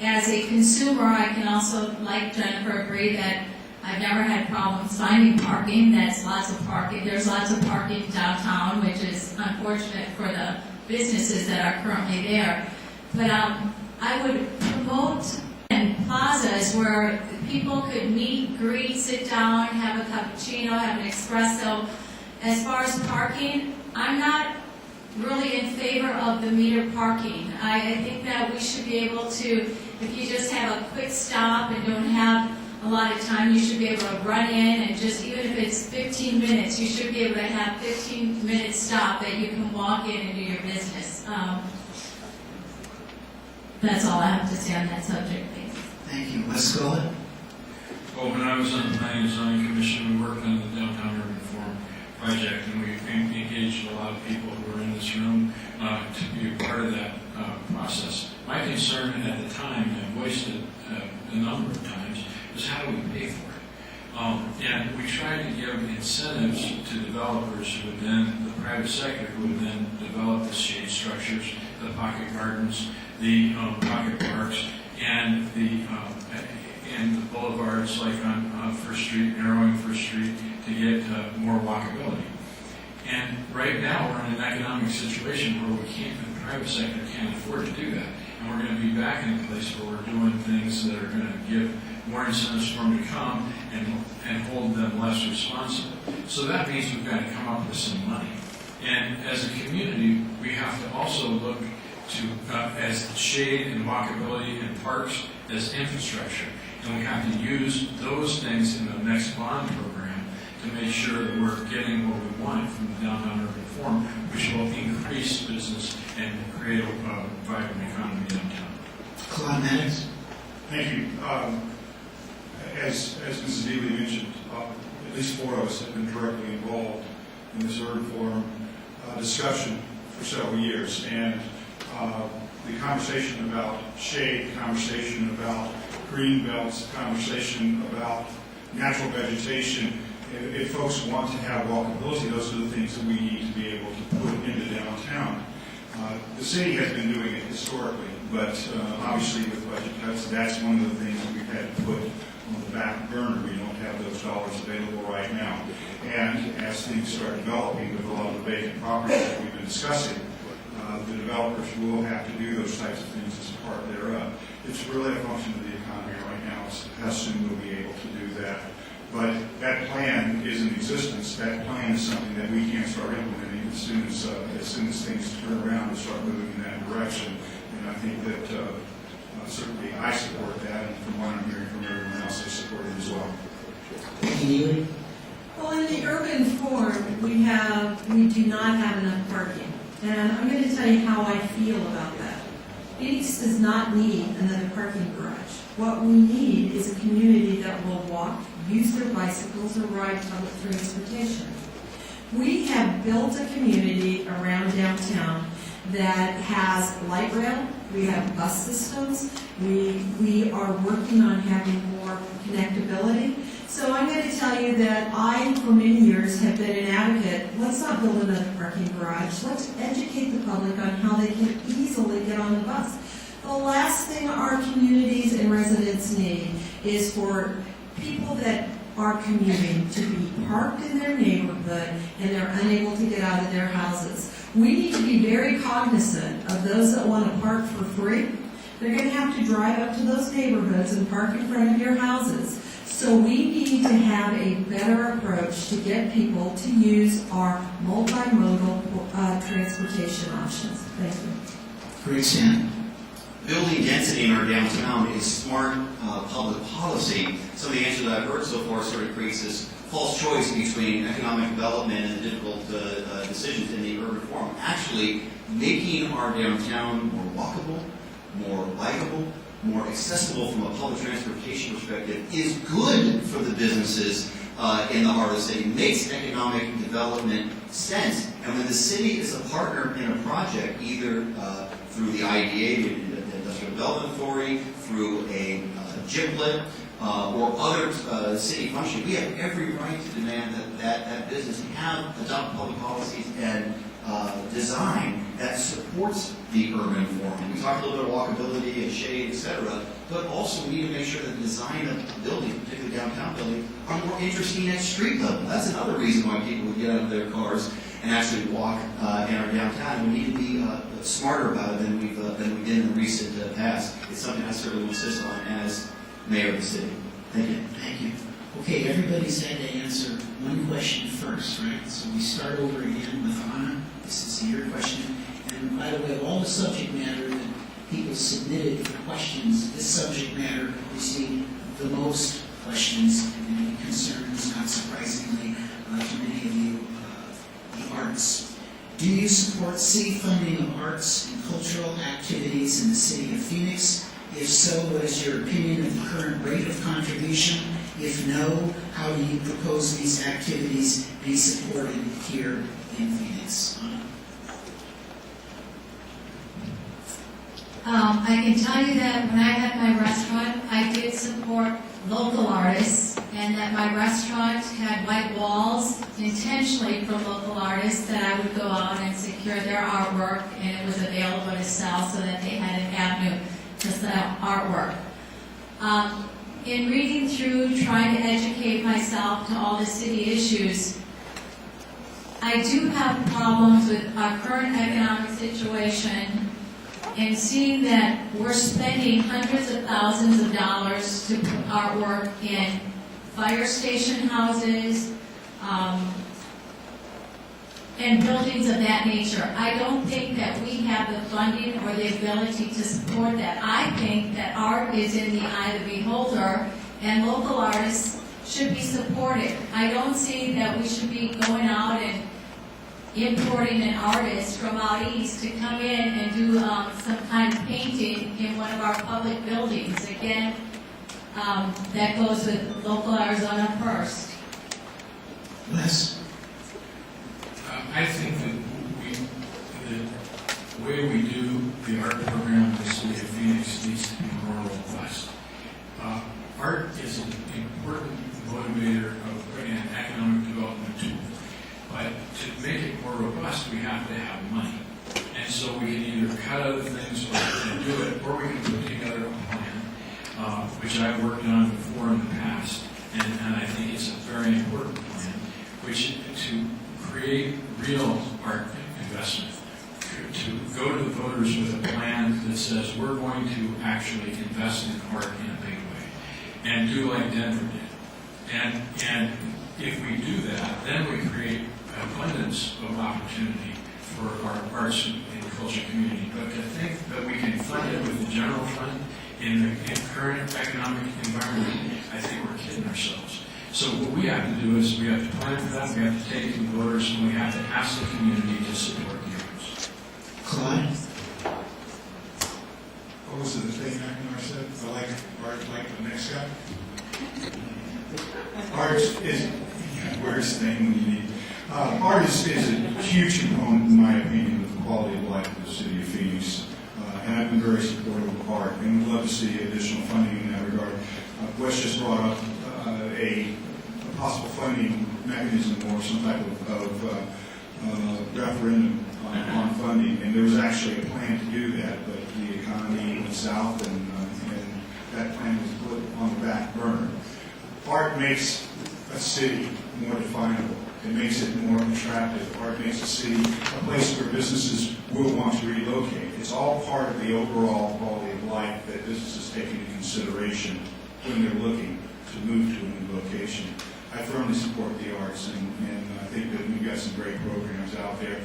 As a consumer, I can also, like Jennifer, agree that I've never had problems finding parking. There's lots of parking downtown, which is unfortunate for the businesses that are currently there. But I would promote plazas where people could meet, greet, sit down, have a cappuccino, have an espresso. As far as parking, I'm not really in favor of the metered parking. I think that we should be able to, if you just have a quick stop and don't have a lot of time, you should be able to run in and just, even if it's 15 minutes, you should be able to have 15-minute stop that you can walk in and do your business. That's all I have to say on that subject. Thank you. Wes Scullett? Well, when I was on the Planning and Zoning Commission, we worked on the Downtown Urban Forum project, and we engaged a lot of people who were in this room to be a part of that process. My concern at the time, and I've voiced it a number of times, is how do we pay for it? And we tried to give incentives to developers who would then, the private sector, who would then develop the shade structures, the pocket gardens, the pocket parks, and the boulevards like on First Street, narrowing First Street to get more walkability. And right now we're in an economic situation where the private sector can't afford to do that. And we're going to be back in a place where we're doing things that are going to give more incentives for them to come and hold them less responsible. So that means we've got to come up with some money. And as a community, we have to also look to as shade and walkability and parks as infrastructure. And we have to use those things in the next bond program to make sure that we're getting what we want from the Downtown Urban Forum, which will increase business and create a vibrant economy downtown. Claude Maddox? Thank you. As Mrs. Dealey mentioned, at least 4 of us have been directly involved in this urban forum discussion for several years. And the conversation about shade, conversation about green belts, conversation about natural vegetation. If folks want to have walkability, those are the things that we need to be able to put into downtown. The city has been doing it historically, but obviously with budget cuts, that's one of the things that we've had to put on the back burner. We don't have those dollars available right now. And as things start developing with a lot of the vacant properties that we've been discussing, the developers will have to do those types of things as part thereof. It's really a function of the economy right now. It's how soon we'll be able to do that. But that plan is in existence. That plan is something that we can start implementing as soon as things turn around and start moving in that direction. And I think that certainly I support that, and from what I'm hearing from everyone else, they support it as well. Thank you, Neely. Well, in the urban form, we do not have enough parking. And I'm going to tell you how I feel about that. Phoenix does not need another parking garage. What we need is a community that will walk, use their bicycles, or ride public transportation. We have built a community around downtown that has light rail, we have bus systems, we are working on having more connectability. So I'm going to tell you that I, for many years, have been an advocate, let's not build another parking garage, let's educate the public on how they can easily get on the bus. The last thing our communities and residents need is for people that are commuting to be parked in their neighborhood and they're unable to get out of their houses. We need to be very cognizant of those that want to park for free. They're going to have to drive up to those neighborhoods and park in front of your houses. So we need to have a better approach to get people to use our multimodal transportation options. Thank you. Great, Stan. Building density in our downtown is smart public policy. Some of the answers that I've heard so far sort of creates this false choice between economic development and the difficult decisions in the urban forum. Actually, making our downtown more walkable, more likable, more accessible from a public transportation perspective is good for the businesses in the heart of the city. It makes economic development sense. And when the city is a partner in a project, either through the IDA, the Industrial Development Authority, through a GIPLET, or other city function, we have every right to demand that business adopt public policies and design that supports the urban forum. We talked a little bit of walkability and shade, etc., but also we need to make sure that the design of buildings, particularly downtown buildings, are more interesting at street level. That's another reason why people would get out of their cars and actually walk in our downtown. We need to be smarter about it than we did in the recent past. It's something I certainly will insist on as mayor of the city. Thank you. Thank you. Okay, everybody's had to answer one question first, right? So we start over again with Anna. This is your question. And by the way, all the subject matter that people submitted for questions, this subject matter received the most questions and concerns, not surprisingly, to many of you, the arts. Do you support city funding of arts and cultural activities in the city of Phoenix? If so, what is your opinion of the current rate of contribution? If no, how do you propose these activities be supported here in Phoenix? I can tell you that when I had my restaurant, I did support local artists, and that my restaurant had white walls intentionally for local artists, that I would go out and secure their artwork, and it was available to sell so that they had an avenue to sell artwork. In reading through, trying to educate myself to all the city issues, I do have problems with our current economic situation and seeing that we're spending hundreds of thousands of dollars to put artwork in fire station houses, and buildings of that nature. I don't think that we have the funding or the ability to support that. I think that art is in the eye of the beholder, and local artists should be supported. I don't see that we should be going out and importing an artist from out east to come in and do some kind of painting in one of our public buildings. Again, that goes with local Arizona first. Les? I think that the way we do the art program which I've worked on before in the past, and I think it's a very important plan, which is to create real art investment, to go to the voters with a plan that says we're going to actually invest in art in a big way, and do like Denver did. And if we do that, then we create an abundance of opportunity for our arts and culture community. But to think that we can fund it with the general fund in the current economic environment, I think we're kidding ourselves. So what we have to do is we have to plan for that, we have to take it to the voters, and we have to ask the community to support the arts. Clyde? What was the thing I said? I like art like the next guy. Art is where's the thing when you need. Art is a huge component, in my opinion, of the quality of life of the city of Phoenix. And I've been very supportive of art, and would love to see additional funding in that regard. Wes just brought up a possible funding mechanism or some type of referendum on funding, and there was actually a plan to do that, but the economy went south, and that plan was put on the back burner. Art makes a city more definable. It makes it more attractive. Art makes a city a place where businesses will want to relocate. It's all part of the overall quality of life that businesses take into consideration when they're looking to move to a new location. I firmly support the arts, and I think that we've got some great programs out there,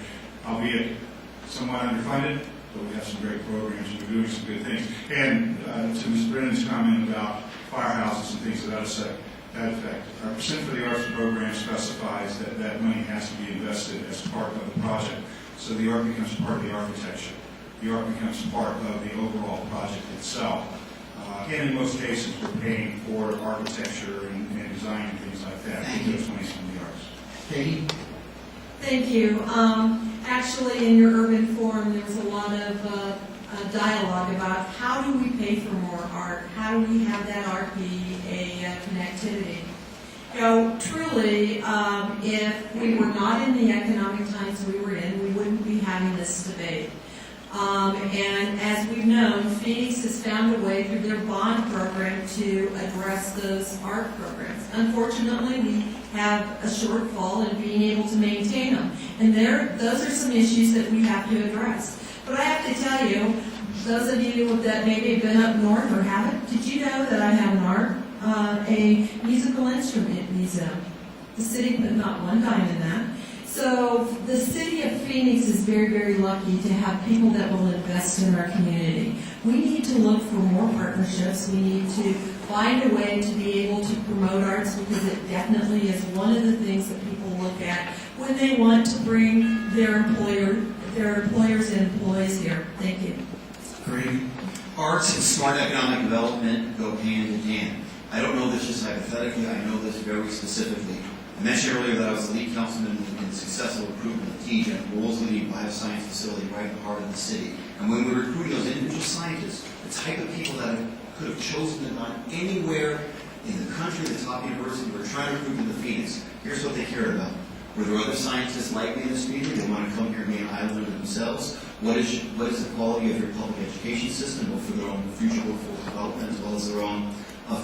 albeit somewhat underfunded, but we have some great programs and we're doing some good things. And to Ms. Brennan's comment about firehouses and things of that effect, our percent for the arts program specifies that that money has to be invested as part of the project. So the art becomes part of the architecture. The art becomes part of the overall project itself. And in most cases, we're paying for architecture and design and things like that. We get monies from the arts. Peggy? Thank you. Actually, in your urban forum, there was a lot of dialogue about how do we pay for more art? How do we have that art be a connectivity? You know, truly, if we were not in the economic times we were in, we wouldn't be having this debate. And as we've known, Phoenix has found a way through their bond program to address those art programs. Unfortunately, we have a shortfall in being able to maintain them. And those are some issues that we have to address. But I have to tell you, those of you that maybe have been up north or haven't, did you know that I have an art, a musical instrument museum? The city put not one dime in that. So the city of Phoenix is very, very lucky to have people that will invest in our community. We need to look for more partnerships. We need to find a way to be able to promote arts, because it definitely is one of the things that people look at when they want to bring their employers and employees here. Thank you. Great. Arts and smart economic development go hand in hand. I don't know this just hypothetically, I know this very specifically. I mentioned earlier that I was the lead councilman in the successful improvement of TGEN, the world's leading bioscience facility right in the heart of the city. And when we were recruiting those individual scientists, the type of people that could have chosen to not anywhere in the country, the top university, we're trying to recruit them to Phoenix. Here's what they cared about. Were there other scientists like me in this community? They want to come here and be an island of themselves. What is the quality of your public education system, both for their own future workforce development as well as their own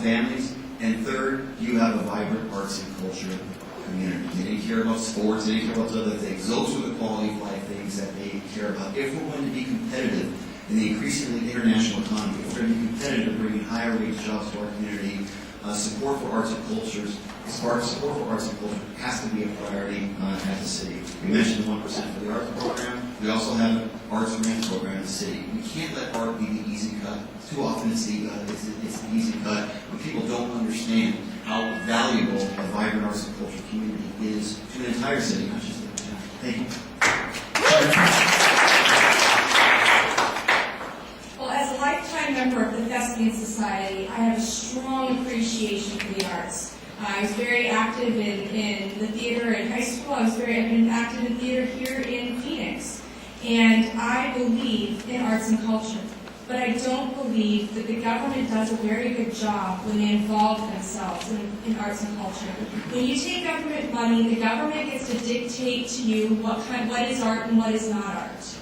families? And third, do you have a vibrant arts and culture community? They didn't care about sports, they didn't care about other things. Those were the quality of life things that they care about. If we're going to be competitive in the increasingly international economy, if we're going to be competitive bringing higher wage jobs to our community, support for arts and culture has to be a priority at the city. We mentioned the 1% for the arts program. We also have an arts grant program in the city. We can't let art be the easy cut. Too often it's the easy cut when people don't understand how valuable a vibrant arts and culture community is to an entire city, not just the town. Thank you. Well, as a lifetime member of the Thespian Society, I have a strong appreciation for the arts. I was very active in the theater in high school. I've been active in theater here in Phoenix. And I believe in arts and culture. But I don't believe that the government does a very good job when they involve themselves in arts and culture. When you take government money, the government gets to dictate to you what is art and what is not art.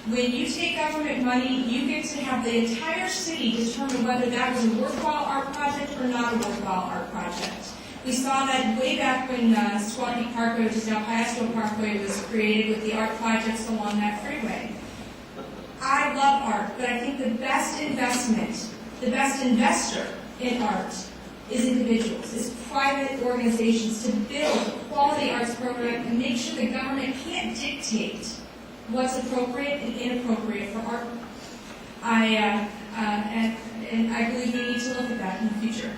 When you take government money, you get to have the entire city determine whether that was a worthwhile art project or not a worthwhile art project. We saw that way back when Swanee Parkway, which is now Piasco Parkway, was created with the art projects along that freeway. I love art, but I think the best investment, the best investor in art is individuals, is private organizations to build a quality arts program and make sure the government can't dictate what's appropriate and inappropriate for art. And I believe we need to look at that in the future.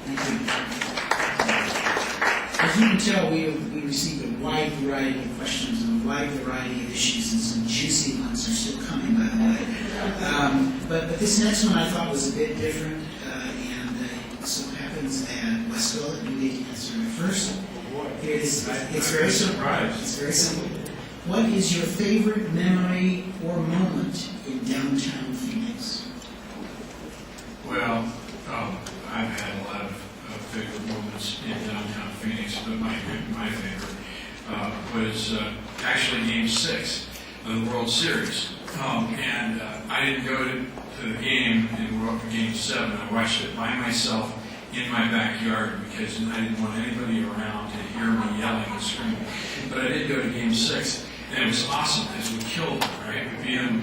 Thank you. As you can tell, we received a wide variety of questions and a wide variety of issues, and some juicy ones are still coming, by the way. But this next one I thought was a bit different, and it so happens that Westville, you get to answer it first. Here it is. It's very simple. It's very simple. What is your favorite memory or moment in downtown Phoenix? Well, I've had a lot of favorite moments in downtown Phoenix, but my favorite was actually Game 6 of the World Series. And I didn't go to the game in Game 7. I watched it by myself in my backyard because I didn't want anybody around to hear me yelling and screaming. But I did go to Game 6, and it was awesome because we killed them, right? We beat them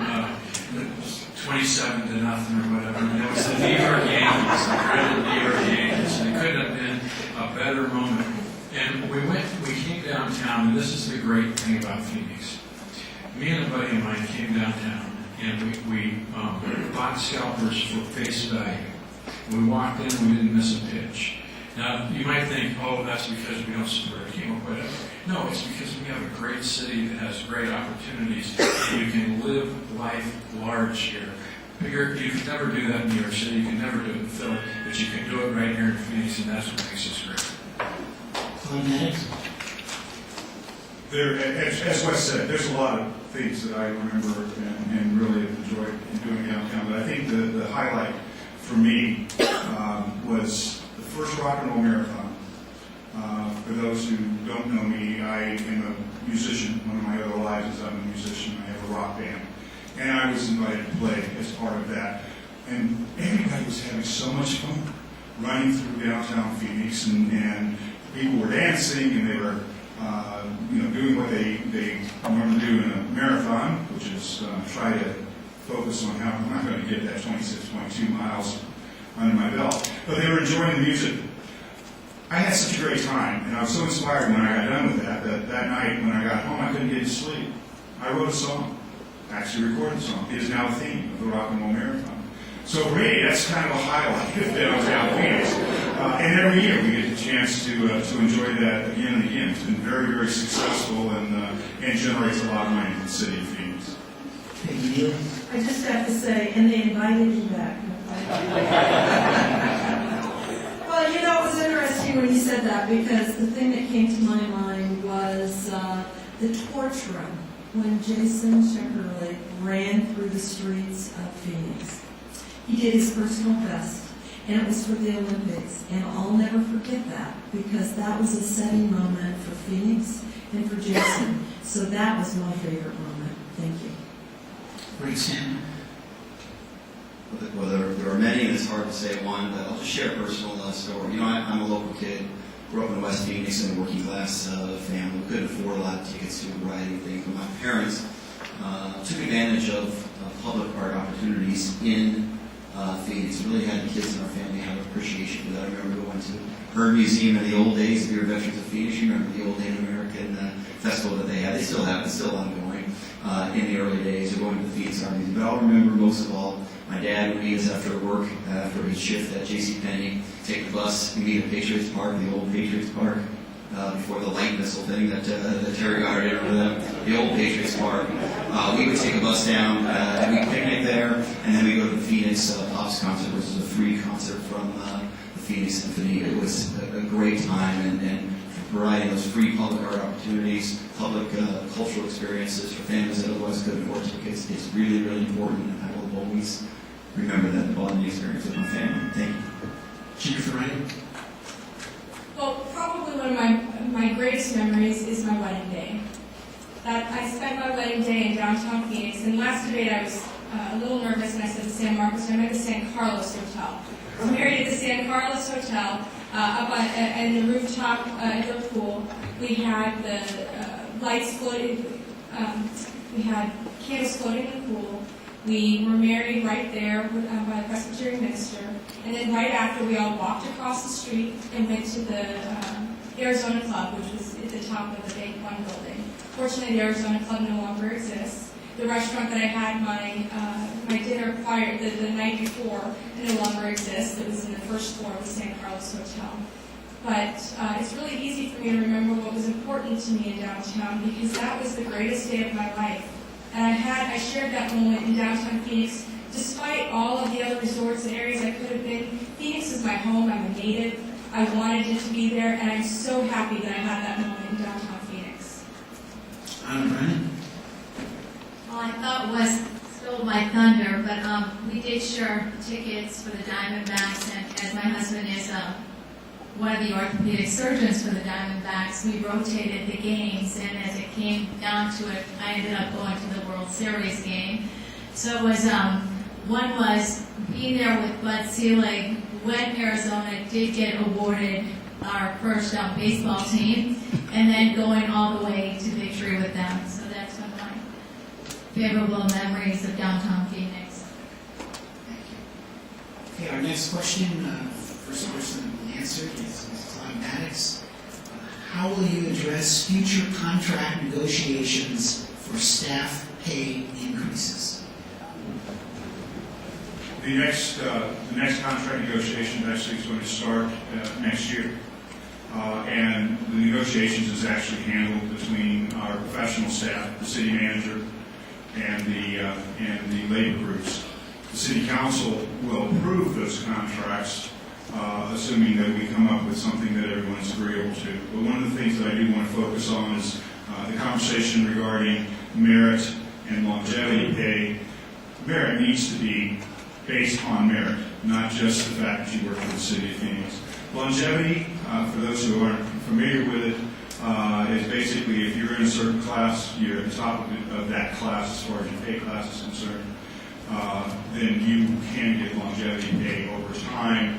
27 to nothing or whatever. And it was the New York Yankees, the dreaded New York Yankees. And it couldn't have been a better moment. And we came downtown, and this is the great thing about Phoenix. Me and a buddy of mine came downtown, and we bought scalpers for face value. We walked in, we didn't miss a pitch. Now, you might think, oh, that's because we don't support a team or whatever. No, it's because we have a great city that has great opportunities, and you can live life large here. You can never do that in New York City, you can never do it in Philly, but you can do it right here in Phoenix, and that's what makes us great. As Wes said, there's a lot of things that I remember and really enjoyed doing downtown, but I think the highlight for me was the first Rock and Roll Marathon. For those who don't know me, I am a musician. One of my other lives is I'm a musician. I have a rock band. And I was invited to play as part of that. And everybody was having so much fun running through downtown Phoenix, and people were dancing, and they were doing what they normally do in a marathon, which is try to focus on how I'm not going to get that 26.2 miles under my belt. But they were enjoying the music. I had such a great time, and I was so inspired when I got done with that night when I got home, I couldn't get to sleep. I wrote a song, actually recorded a song. It is now the theme of the Rock and Roll Marathon. So for me, that's kind of a highlight of downtown Phoenix. And every year we get the chance to enjoy that again and again. It's been very, very successful and generates a lot of money in the city of Phoenix. I just have to say, and they invited me back. Well, it was interesting when you said that, because the thing that came to my mind was the torch run when Jason Shepperly ran through the streets of Phoenix. He did his personal best, and it was for the Olympics, and I'll never forget that, because that was a setting moment for Phoenix and for Jason. So that was my favorite moment. Thank you. Great, Sam. Well, there are many, and it's hard to say one, but I'll just share a personal story. I'm a local kid, grew up in West Phoenix in a working class family. We couldn't afford a lot of tickets to a variety of things, but my parents took advantage of public art opportunities in Phoenix. We really had the kids in our family have appreciation for that. I remember going to Hearn Museum in the old days, if you're veterans of Phoenix, you remember the old Native American festival that they had. They still have it, it's still ongoing in the early days of going to the Phoenix Art Museum. But I'll remember most of all, my dad would meet us after work, after his shift at JCPenney, take the bus, and meet at Patriots Park, the old Patriots Park, before the light missile thing that Terry Goddard did for them, the old Patriots Park. We would take a bus down, and we'd picnic there, and then we'd go to the Phoenix Pops concert, which was a free concert from the Phoenix Symphony. It was a great time, and providing those free public art opportunities, public cultural experiences for families that otherwise couldn't afford tickets. It's really, really important, and I will always remember that bonding experience with my family. Thank you. Jennifer Wright. Well, probably one of my greatest memories is my wedding day. that I spent my wedding day in downtown Phoenix, and last debate I was a little nervous and I said the San Marcos, and I meant the San Carlos Hotel. I was married at the San Carlos Hotel, up on in the rooftop at the pool. We had the lights floating, we had candles floating in the pool. We were married right there by a Presbyterian minister, and then right after we all walked across the street and went to the Arizona Club, which was at the top of the Big One building. Fortunately, the Arizona Club no longer exists. The restaurant that I had my dinner prior the night before no longer exists. It was in the first floor of the San Carlos Hotel. But it's really easy for me to remember what was important to me in downtown because that was the greatest day of my life. And I shared that moment in downtown Phoenix. Despite all of the other resorts and areas I could have been, Phoenix is my home. I'm a native. I wanted it to be there, and I'm so happy that I had that moment in downtown Phoenix. Brennan? Well, I thought was stole my thunder, but we did share tickets for the Diamondbacks, and as my husband is one of the orthopedic surgeons for the Diamondbacks, we rotated the games, and as it came down to it, I ended up going to the World Series game. So it was, one was being there with Bud Selig when Arizona did get awarded our first baseball team, and then going all the way to victory with them. So that's one of my favorable memories of downtown Phoenix. Thank you. Okay, our next question, first person that will answer is Ms. Claude Maddox. How will you address future contract negotiations for staff pay increases? The next contract negotiation actually is going to start next year. And the negotiations is actually handled between our professional staff, the city manager, and the labor groups. The city council will approve those contracts, assuming that we come up with something that everyone's agreeable to. But one of the things that I do want to focus on is the conversation regarding merit and longevity pay. Merit needs to be based on merit, not just the fact that you work for the city of Phoenix. Longevity, for those who aren't familiar with it, is basically if you're in a certain class, you're at the top of that class as far as your pay class is concerned, then you can get longevity pay over time,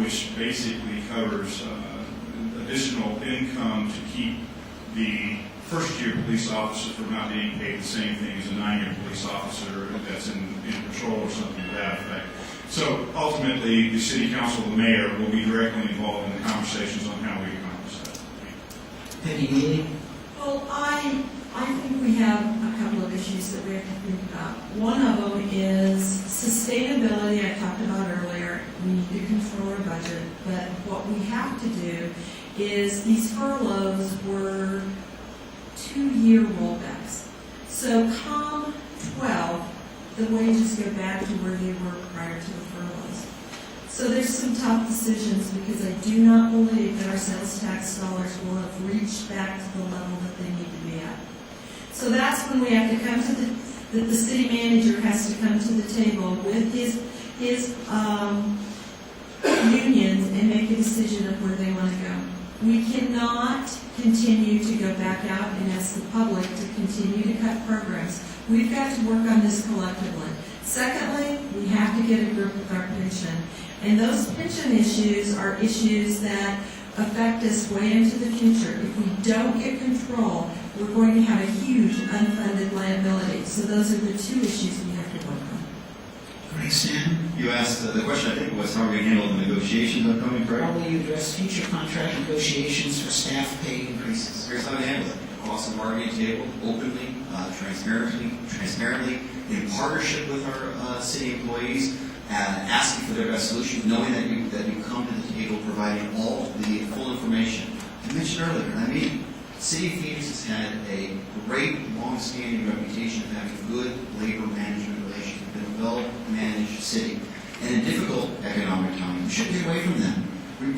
which basically covers additional income to keep the first-year police officer from not being paid the same thing as a 9-year police officer that's in patrol or something to that effect. So ultimately, the city council, the mayor, will be directly involved in the conversations on how we accomplish that. Penny Neely? Well, I think we have a couple of issues that we have to think about. One of them is sustainability. I talked about earlier. We need to control our budget, but what we have to do is these furloughs were 2-year rollbacks. So come 12, the wages go back to where they were prior to the furloughs. So there's some tough decisions because I do not believe that our sales tax dollars will have reached back to the level that they need to be at. So that's when we have to come to the city manager has to come to the table with his unions and make a decision of where they want to go. We cannot continue to go back out and ask the public to continue to cut programs. We've got to work on this collectively. Secondly, we have to get a grip with our pension. And those pension issues are issues that affect us way into the future. If we don't get control, we're going to have a huge unfunded liability. So those are the two issues we have to work on. Greg Stanton? You asked, the question I think was how are we going to handle the negotiations upcoming, correct? How will you address future contract negotiations for staff pay increases? Here's how to handle it. Across the bargaining table, openly, transparently, in partnership with our city employees, asking for their best solution, knowing that you come to the table providing all the full information. I mentioned earlier, and I mean, City of Phoenix has had a great, long-standing reputation of having good labor management relations. We've been a well-managed city. And in difficult economic times, we shouldn't get away from them.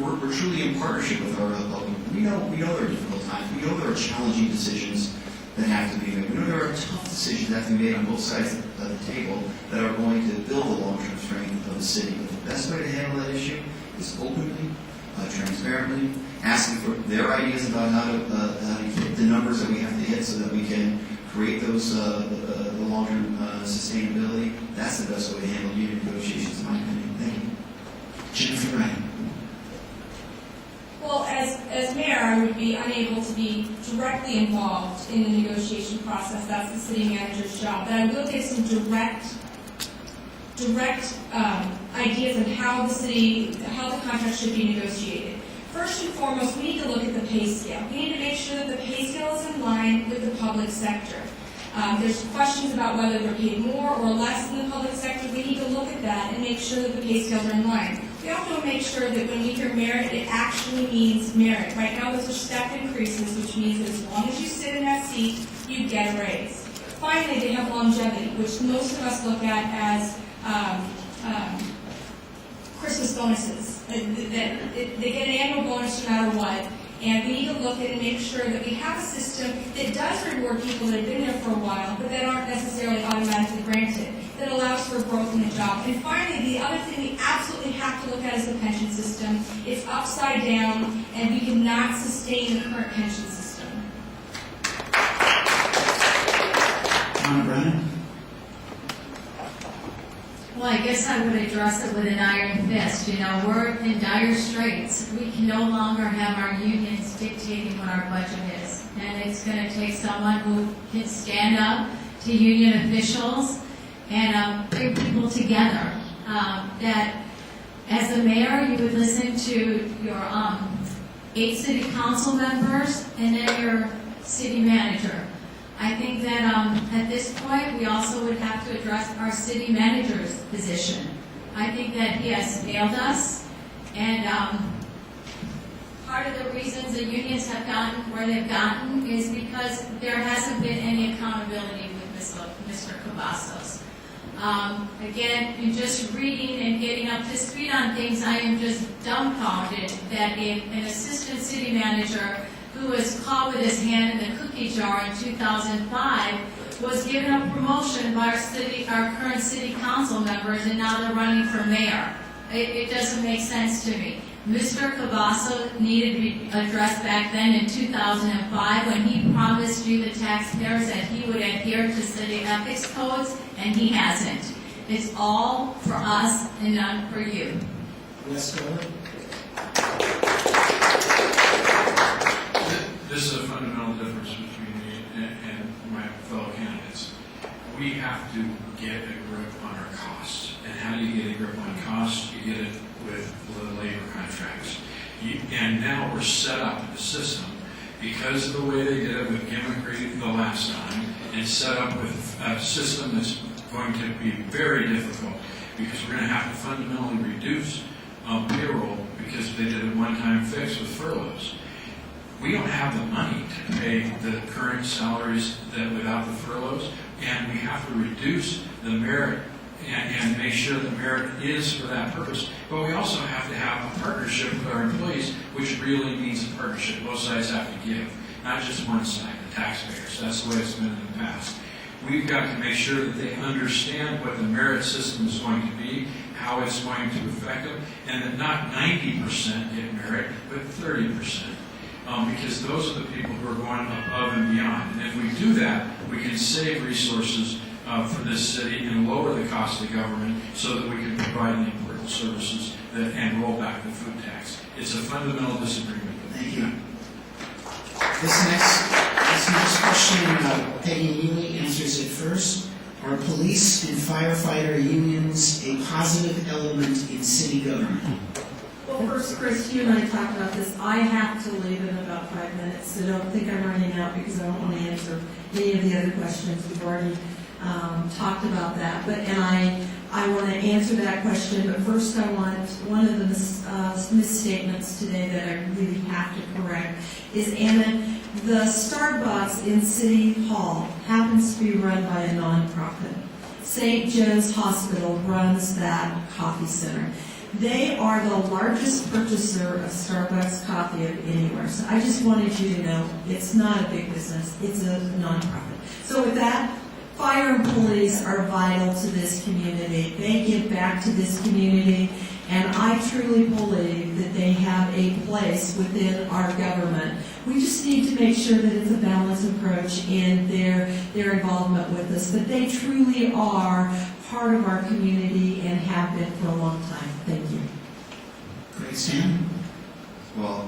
We're truly in partnership with our public. We know there are difficult times. We know there are challenging decisions that have to be made. We know there are tough decisions that have to be made on both sides of the table that are going to build the long-term strength of the city. But the best way to handle that issue is openly, transparently, asking for their ideas about how to hit the numbers that we have to hit so that we can create those the long-term sustainability. That's the best way to handle union negotiations, in my opinion. Thank you. Jennifer Wright. Well, as mayor, I would be unable to be directly involved in the negotiation process. That's the city manager's job. But I will give some direct ideas on how the contract should be negotiated. First and foremost, we need to look at the pay scale. We need to make sure that the pay scale is in line with the public sector. There's questions about whether they're paid more or less than the public sector. We need to look at that and make sure that the pay scales are in line. We also want to make sure that when we hear merit, it actually means merit. Right now, those are step increases, which means that as long as you sit in that seat, you get a raise. Finally, they have longevity, which most of us look at as Christmas bonuses. They get an annual bonus no matter what. And we need to look at and make sure that we have a system that does reward people that have been there for a while, but that aren't necessarily automatically granted, that allows for growth in the job. And finally, the other thing we absolutely have to look at is the pension system. It's upside down, and we cannot sustain the current pension system. Donna Brennan. Well, I guess I would address it with an iron fist. You know, we're in dire straits. We can no longer have our unions dictating what our budget is. And it's going to take someone who can stand up to union officials and bring people together. That as a mayor, you would listen to your 8 city council members and then your city manager. I think that at this point, we also would have to address our city manager's position. I think that he has failed us, and part of the reasons the unions have gotten where they've gotten is because there hasn't been any accountability with Mr. Cavazos. Again, in just reading and getting up to speed on things, I am just dumbfounded that an assistant city manager who was caught with his hand in the cookie jar in 2005 was given a promotion by our current city council members, and now they're running for mayor. It doesn't make sense to me. Mr. Cavazos needed to be addressed back then in 2005 when he promised you, the taxpayers, that he would adhere to city ethics codes, and he hasn't. It's all for us and none for you. Wes Goller. This is a fundamental difference between me and my fellow candidates. We have to get a grip on our costs. And how do you get a grip on costs? You get it with the labor contracts. And now we're set up in the system because of the way they did it with immigrating the last time, and set up with a system that's going to be very difficult because we're going to have to fundamentally reduce payroll because they did a one-time fix with furloughs. We don't have the money to pay the current salaries without the furloughs, and we have to reduce the merit and make sure the merit is for that purpose. But we also have to have a partnership with our employees, which really means a partnership. Both sides have to give, not just one side, the taxpayers. That's the way it's been in the past. We've got to make sure that they understand what the merit system is going to be, how it's going to affect them, and that not 90% get merit, but 30%. Because those are the people who are going above and beyond. And if we do that, we can save resources for this city and lower the cost of the government so that we can provide the important services and roll back the food tax. It's a fundamental disagreement. Thank you. This next question, Peggy Neely answers it first. Are police and firefighter unions a positive element in city government? Well, first, Chris, you and I talked about this. I have to leave in about 5 minutes, so don't think I'm running out because I don't want to answer any of the other questions. We've already talked about that. I want to answer that question, but first I want, one of the misstatements today that I really have to correct is, Anna, the Starbucks in City Hall happens to be run by a nonprofit. St. Joe's Hospital runs that coffee center. They are the largest purchaser of Starbucks coffee of anywhere. So I just wanted you to know it's not a big business. It's a nonprofit. So with that, Fire and police are vital to this community. They give back to this community, and I truly believe that they have a place within our government. We just need to make sure that it's a balanced approach in their involvement with us, that they truly are part of our community and have been for a long time. Thank you. Great, Stan. Well,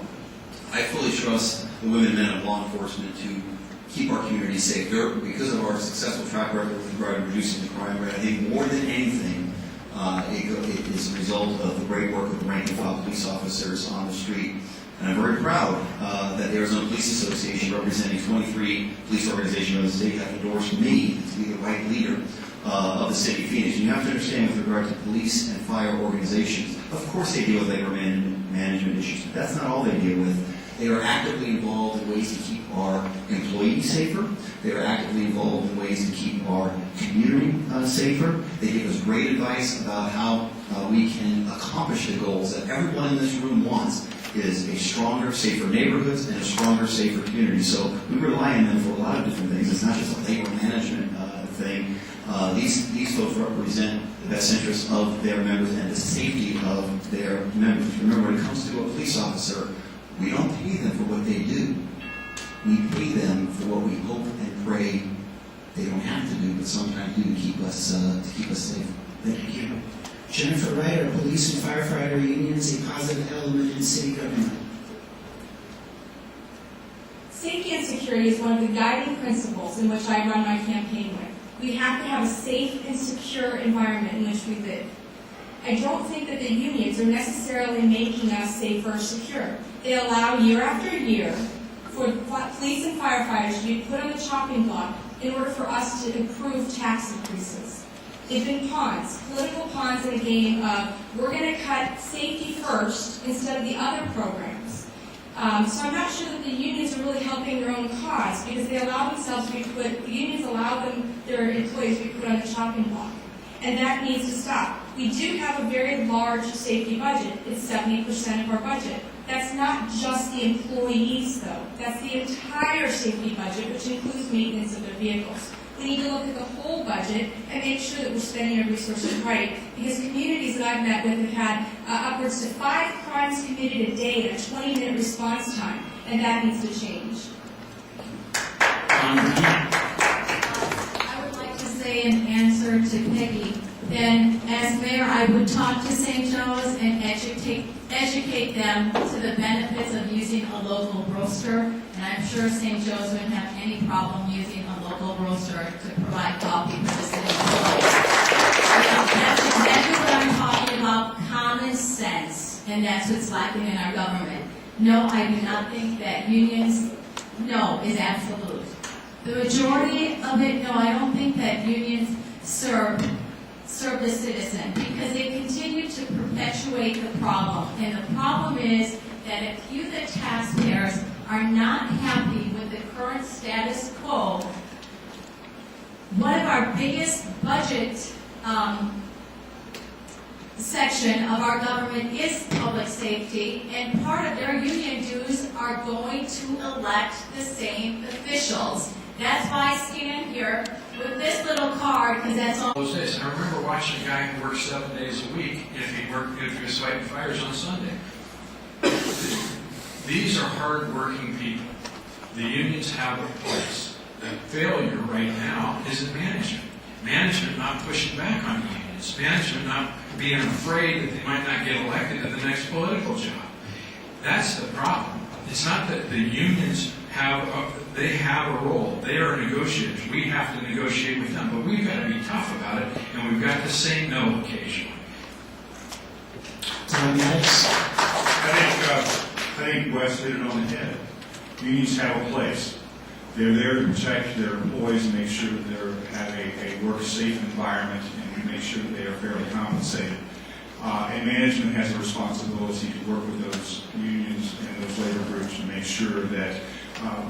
I fully trust the women and men of law enforcement to keep our community safe. Because of our successful track record with regard to reducing the crime rate, I think more than anything, it is a result of the great work of the rank and file police officers on the street. And I'm very proud that the Arizona Police Association, representing 23 police organizations around the state, have endorsed me to be the right leader of the city of Phoenix. You have to understand, with regard to police and fire organizations, of course they deal with labor management issues, but that's not all they deal with. They are actively involved in ways to keep our employees safer. They are actively involved in ways to keep our community safer. They give us great advice about how we can accomplish the goals that everyone in this room wants, is a stronger, safer neighborhoods and a stronger, safer community. So we rely on them for a lot of different things. It's not just a labor management thing. These folks represent the best interests of their members and the safety of their members. Remember, when it comes to a police officer, we don't pay them for what they do. We pay them for what we hope and pray they don't have to do, but sometimes do to keep us safe. Thank you. Jennifer Wright, are police and firefighter unions a positive element in city government? Safety and security is one of the guiding principles in which I run my campaign with. We have to have a safe and secure environment in which we live. I don't think that the unions are necessarily making us safer or secure. They allow year after year for police and firefighters to be put on the chopping block in order for us to improve tax increases. They've been pawns, political pawns in a game of we're going to cut safety first instead of the other programs. So I'm not sure that the unions are really helping their own cause because they allow themselves to be put, the unions allow their employees to be put on the chopping block. And that needs to stop. We do have a very large safety budget. It's 70% of our budget. That's not just the employees, though. That's the entire safety budget, which includes maintenance of their vehicles. We need to look at the whole budget and make sure that we're spending our resources right, because communities that I've met with have had upwards to 5 crimes committed a day in a 20-minute response time, and that needs to change. I would like to say in answer to Peggy, then as mayor, I would talk to St. Joe's and educate them to the benefits of using a local roaster, and I'm sure St. Joe's wouldn't have any problem using a local roaster to provide coffee for the city employees. That's exactly what I'm talking about, common sense, and that's what's lacking in our government. No, I do not think that unions, no, is absolute. The majority of it, no, I don't think that unions serve the citizen, because they continue to perpetuate the problem. And the problem is that if you, the taxpayers, are not happy with the current status quo, one of our biggest budget section of our government is public safety, and part of their union dues are going to elect the same officials. That's why I stand here with this little card, because that's all. Those days, I remember watching a guy who worked 7 days a week if he was fighting fires on Sunday. These are hard-working people. The unions have a place. The failure right now is in management. Management not pushing back on the unions. Management not being afraid that they might not get elected to the next political job. That's the problem. It's not that the unions have a role. They are negotiators. We have to negotiate with them, but we've got to be tough about it, and we've got to say no occasionally. Tom Maddox. I think Wes hit it on the head. Unions have a place. They're there to protect their employees and make sure that they have a work-safe environment and make sure that they are fairly compensated. And management has a responsibility to work with those unions and those labor groups to make sure that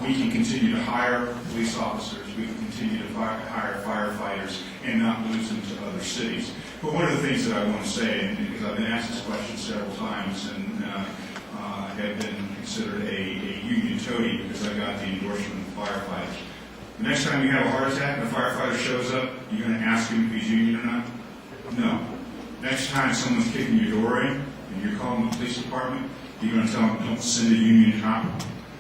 we can continue to hire police officers, we can continue to hire firefighters, and not lose them to other cities. But one of the things that I want to say, and because I've been asked this question several times, and have been considered a union toady because I got the endorsement of firefighters. The next time you have a heart attack and a firefighter shows up, you're going to ask him if he's union or not? No. Next time someone's kicking your door in and you're calling the police department, you're going to tell them, don't send a union cop?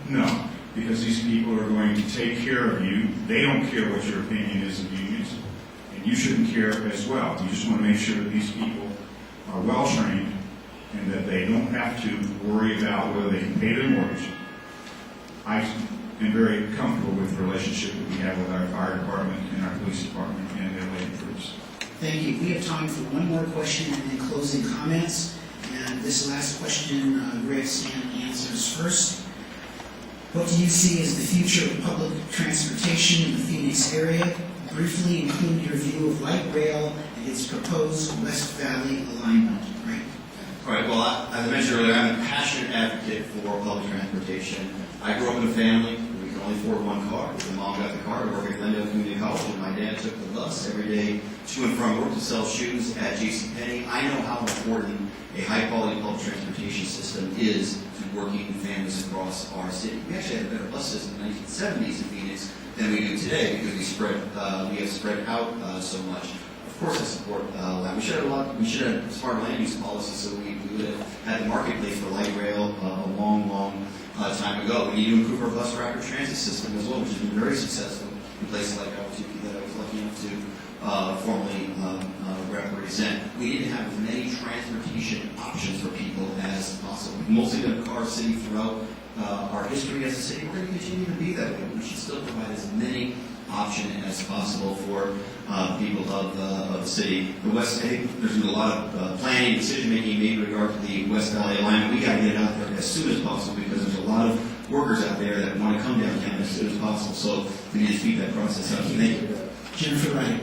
No, because these people are going to take care of you. They don't care what your opinion is of unions, and you shouldn't care as well. You just want to make sure that these people are well trained and that they don't have to worry about whether they can pay their mortgage. I am very comfortable with the relationship that we have with our fire department and our police department and their labor groups. Thank you. We have time for one more question and then closing comments. And this last question, Greg Stan answers first. What do you see as the future of public transportation in the Phoenix area? Briefly include your view of light rail and its proposed West Valley alignment. Right. All right, well, as I mentioned earlier, I'm a passionate advocate for public transportation. I grew up in a family where we could only afford one car. My mom got the car to work at Glendale Community College, and my dad took the bus every day to and from work to sell shoes at JCPenney. I know how important a high-quality public transportation system is to working families across our city. We actually had a better bus system in the 1970s in Phoenix than we do today because we have spread out so much. Of course, I support that. We should have smart land use policy so we would have had the marketplace for light rail a long time ago. We need to improve our bus rapid transit system as well, which has been very successful in places like Albuquerque that I was lucky enough to formerly represent. We need to have as many transportation options for people as possible. We've mostly been a car city throughout our history as a city. We're going to continue to be that way. We should still provide as many options as possible for people of the city. The West, I think there's been a lot of planning and decision-making made in regard to the West Valley alignment. We got to get it out there as soon as possible because there's a lot of workers out there that want to come downtown as soon as possible. So we need to speed that process up. Thank you. Jennifer Wright.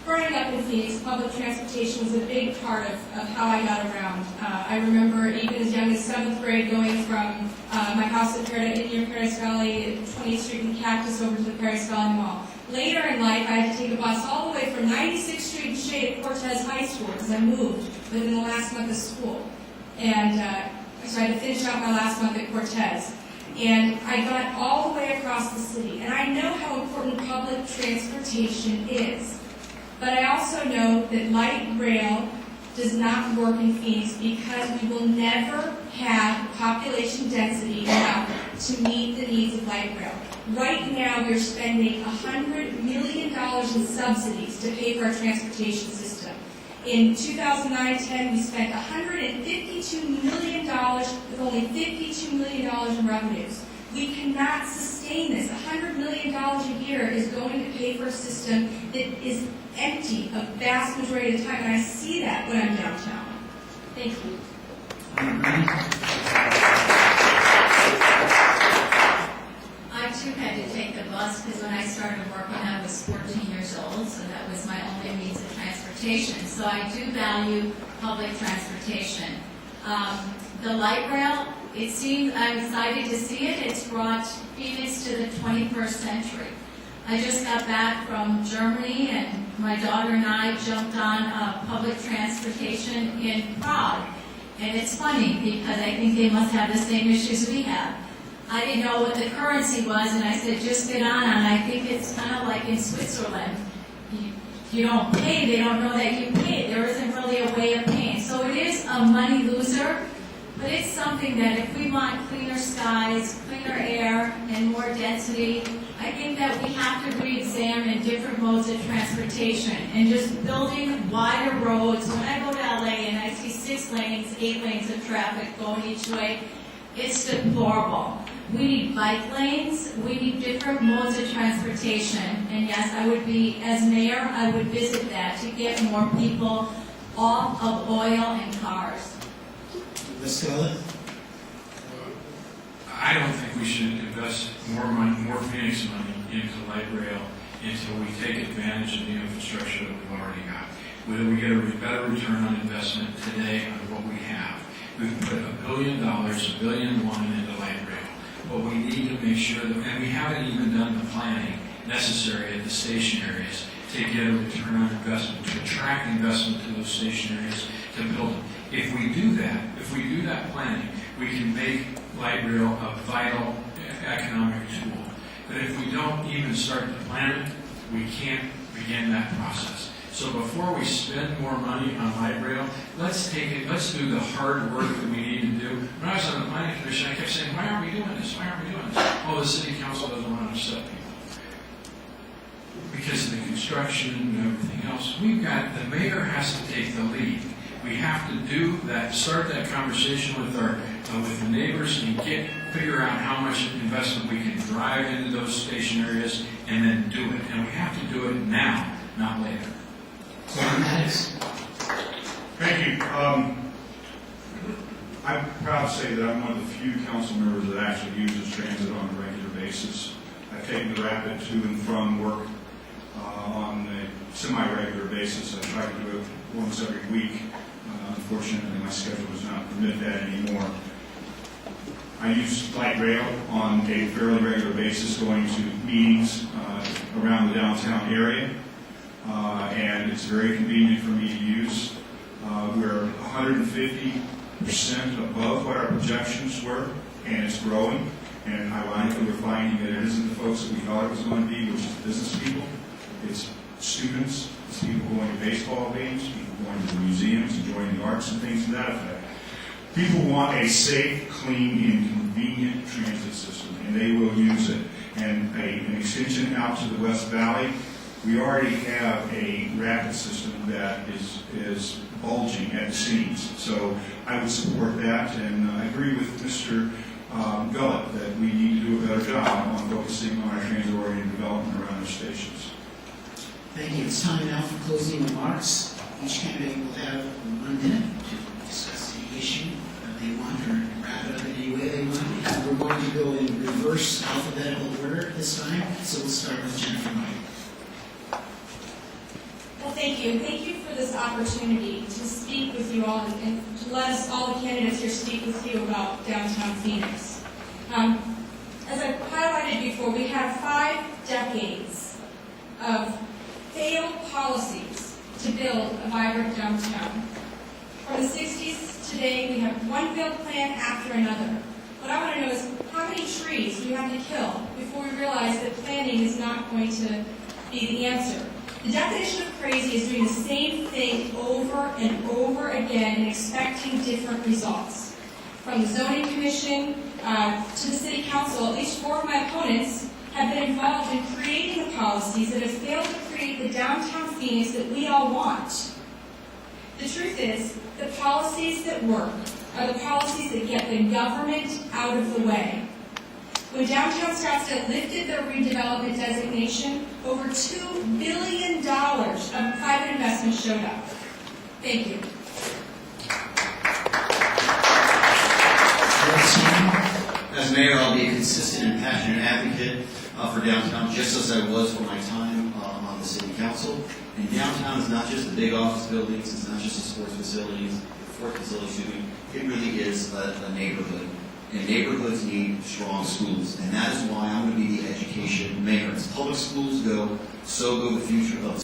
Growing up in Phoenix, public transportation was a big part of how I got around. I remember even as young as 7th grade going from my house in Paradise Valley, 20th Street and Cactus over to the Paradise Valley Mall. Later in life, I had to take a bus all the way from 96th Street in Shea to Cortez High School because I moved within the last month of school. And so I had to finish out my last month at Cortez. And I got all the way across the city. And I know how important public transportation is. But I also know that light rail does not work in Phoenix because we will never have population density enough to meet the needs of light rail. Right now, we're spending $100 million in subsidies to pay for our transportation system. In 2009-10, we spent $152 million with only $52 million in revenues. We cannot sustain this. $100 million a year is going to pay for a system that is empty a vast majority of the time, and I see that when I'm downtown. Thank you. I too had to take the bus because when I started working I was 14 years old, so that was my only means of transportation. So I do value public transportation. The light rail, I'm excited to see it. It's brought Phoenix to the 21st century. I just got back from Germany, and my daughter and I jumped on public transportation in Prague. And it's funny, because I think they must have the same issues we have. I didn't know what the currency was, and I said, just get on, and I think it's kind of like in Switzerland. You don't pay, they don't know that you paid. There isn't really a way of paying. So it is a money loser, but it's something that if we want cleaner skies, cleaner air, and more density, I think that we have to re-examine different modes of transportation and just building wider roads. When I go to LA and I see 6 lanes, 8 lanes of traffic going each way, it's deplorable. We need bike lanes, we need different modes of transportation. And yes, I would be, as mayor, I would visit that to get more people off of oil and cars. Ms. Scarlett? I don't think we should invest more money, more Phoenix money into light rail until we take advantage of the infrastructure that we've already got. Whether we get a better return on investment today on what we have. We've put $1 billion, $1.1 billion into light rail. But we need to make sure that, and we haven't even done the planning necessary at the station areas to get a return on investment, to attract investment to those station areas, to build them. If we do that planning, we can make light rail a vital economic tool. But if we don't even start to plan it, we can't begin that process. So before we spend more money on light rail, let's do the hard work that we need to do. When I was on the planning commission, I kept saying, why aren't we doing this? Why aren't we doing this? Oh, the city council doesn't want to upset people. Because of the construction and everything else. The mayor has to take the lead. We have to do that, start that conversation with the neighbors and figure out how much investment we can drive into those station areas and then do it. And we have to do it now, not later. Maddox. Thank you. I'm proud to say that I'm one of the few council members that actually uses transit on a regular basis. I've taken the rapid to and from work on a semi-regular basis. I try to do it once every week. Unfortunately, my schedule does not permit that anymore. I use light rail on a fairly regular basis, going to meetings around the downtown area, and it's very convenient for me to use. We're 150% above what our projections were, and it's growing. And ironically, we're finding that it isn't the folks that we thought it was going to be, which is business people. It's students, it's people going to baseball games, people going to the museums, enjoying the arts and things to that effect. People want a safe, clean, and convenient transit system, and they will use it. And an extension out to the West Valley, we already have a rapid system that is bulging at the seams. So I would support that, and I agree with Mr. Gullett that we need to do a better job on focusing on our transit-oriented development around our stations. Thank you. It's time now for closing remarks. Each candidate will have 1 minute to discuss the issue that they want or wrap it up in any way they want. We're going to go in reverse alphabetical order this time, so we'll start with Jennifer Mike. Well, thank you. Thank you for this opportunity to speak with you all and to let us, all the candidates here, speak with you about downtown Phoenix. As I highlighted before, we have 5 decades of failed policies to build a vibrant downtown. From the 60s to today, we have one failed plan after another. What I want to know is how many trees do we have to kill before we realize that planning is not going to be the answer? The definition of crazy is doing the same thing over and over again and expecting different results. From the zoning commission to the city council, at least 4 of my opponents have been involved in creating the policies that have failed to create the downtown Phoenix that we all want. The truth is, the policies that work are the policies that get the government out of the way. When downtown Scottsdale lifted their redevelopment designation, over $2 billion of private investment showed up. Thank you. As mayor, I'll be a consistent and passionate advocate for downtown, just as I was for my time on the city council. And downtown is not just the big office buildings, it's not just the sports facilities, it really is a neighborhood. And neighborhoods need strong schools. And that is why I'm going to be the education mayor. As public schools go, so go the future of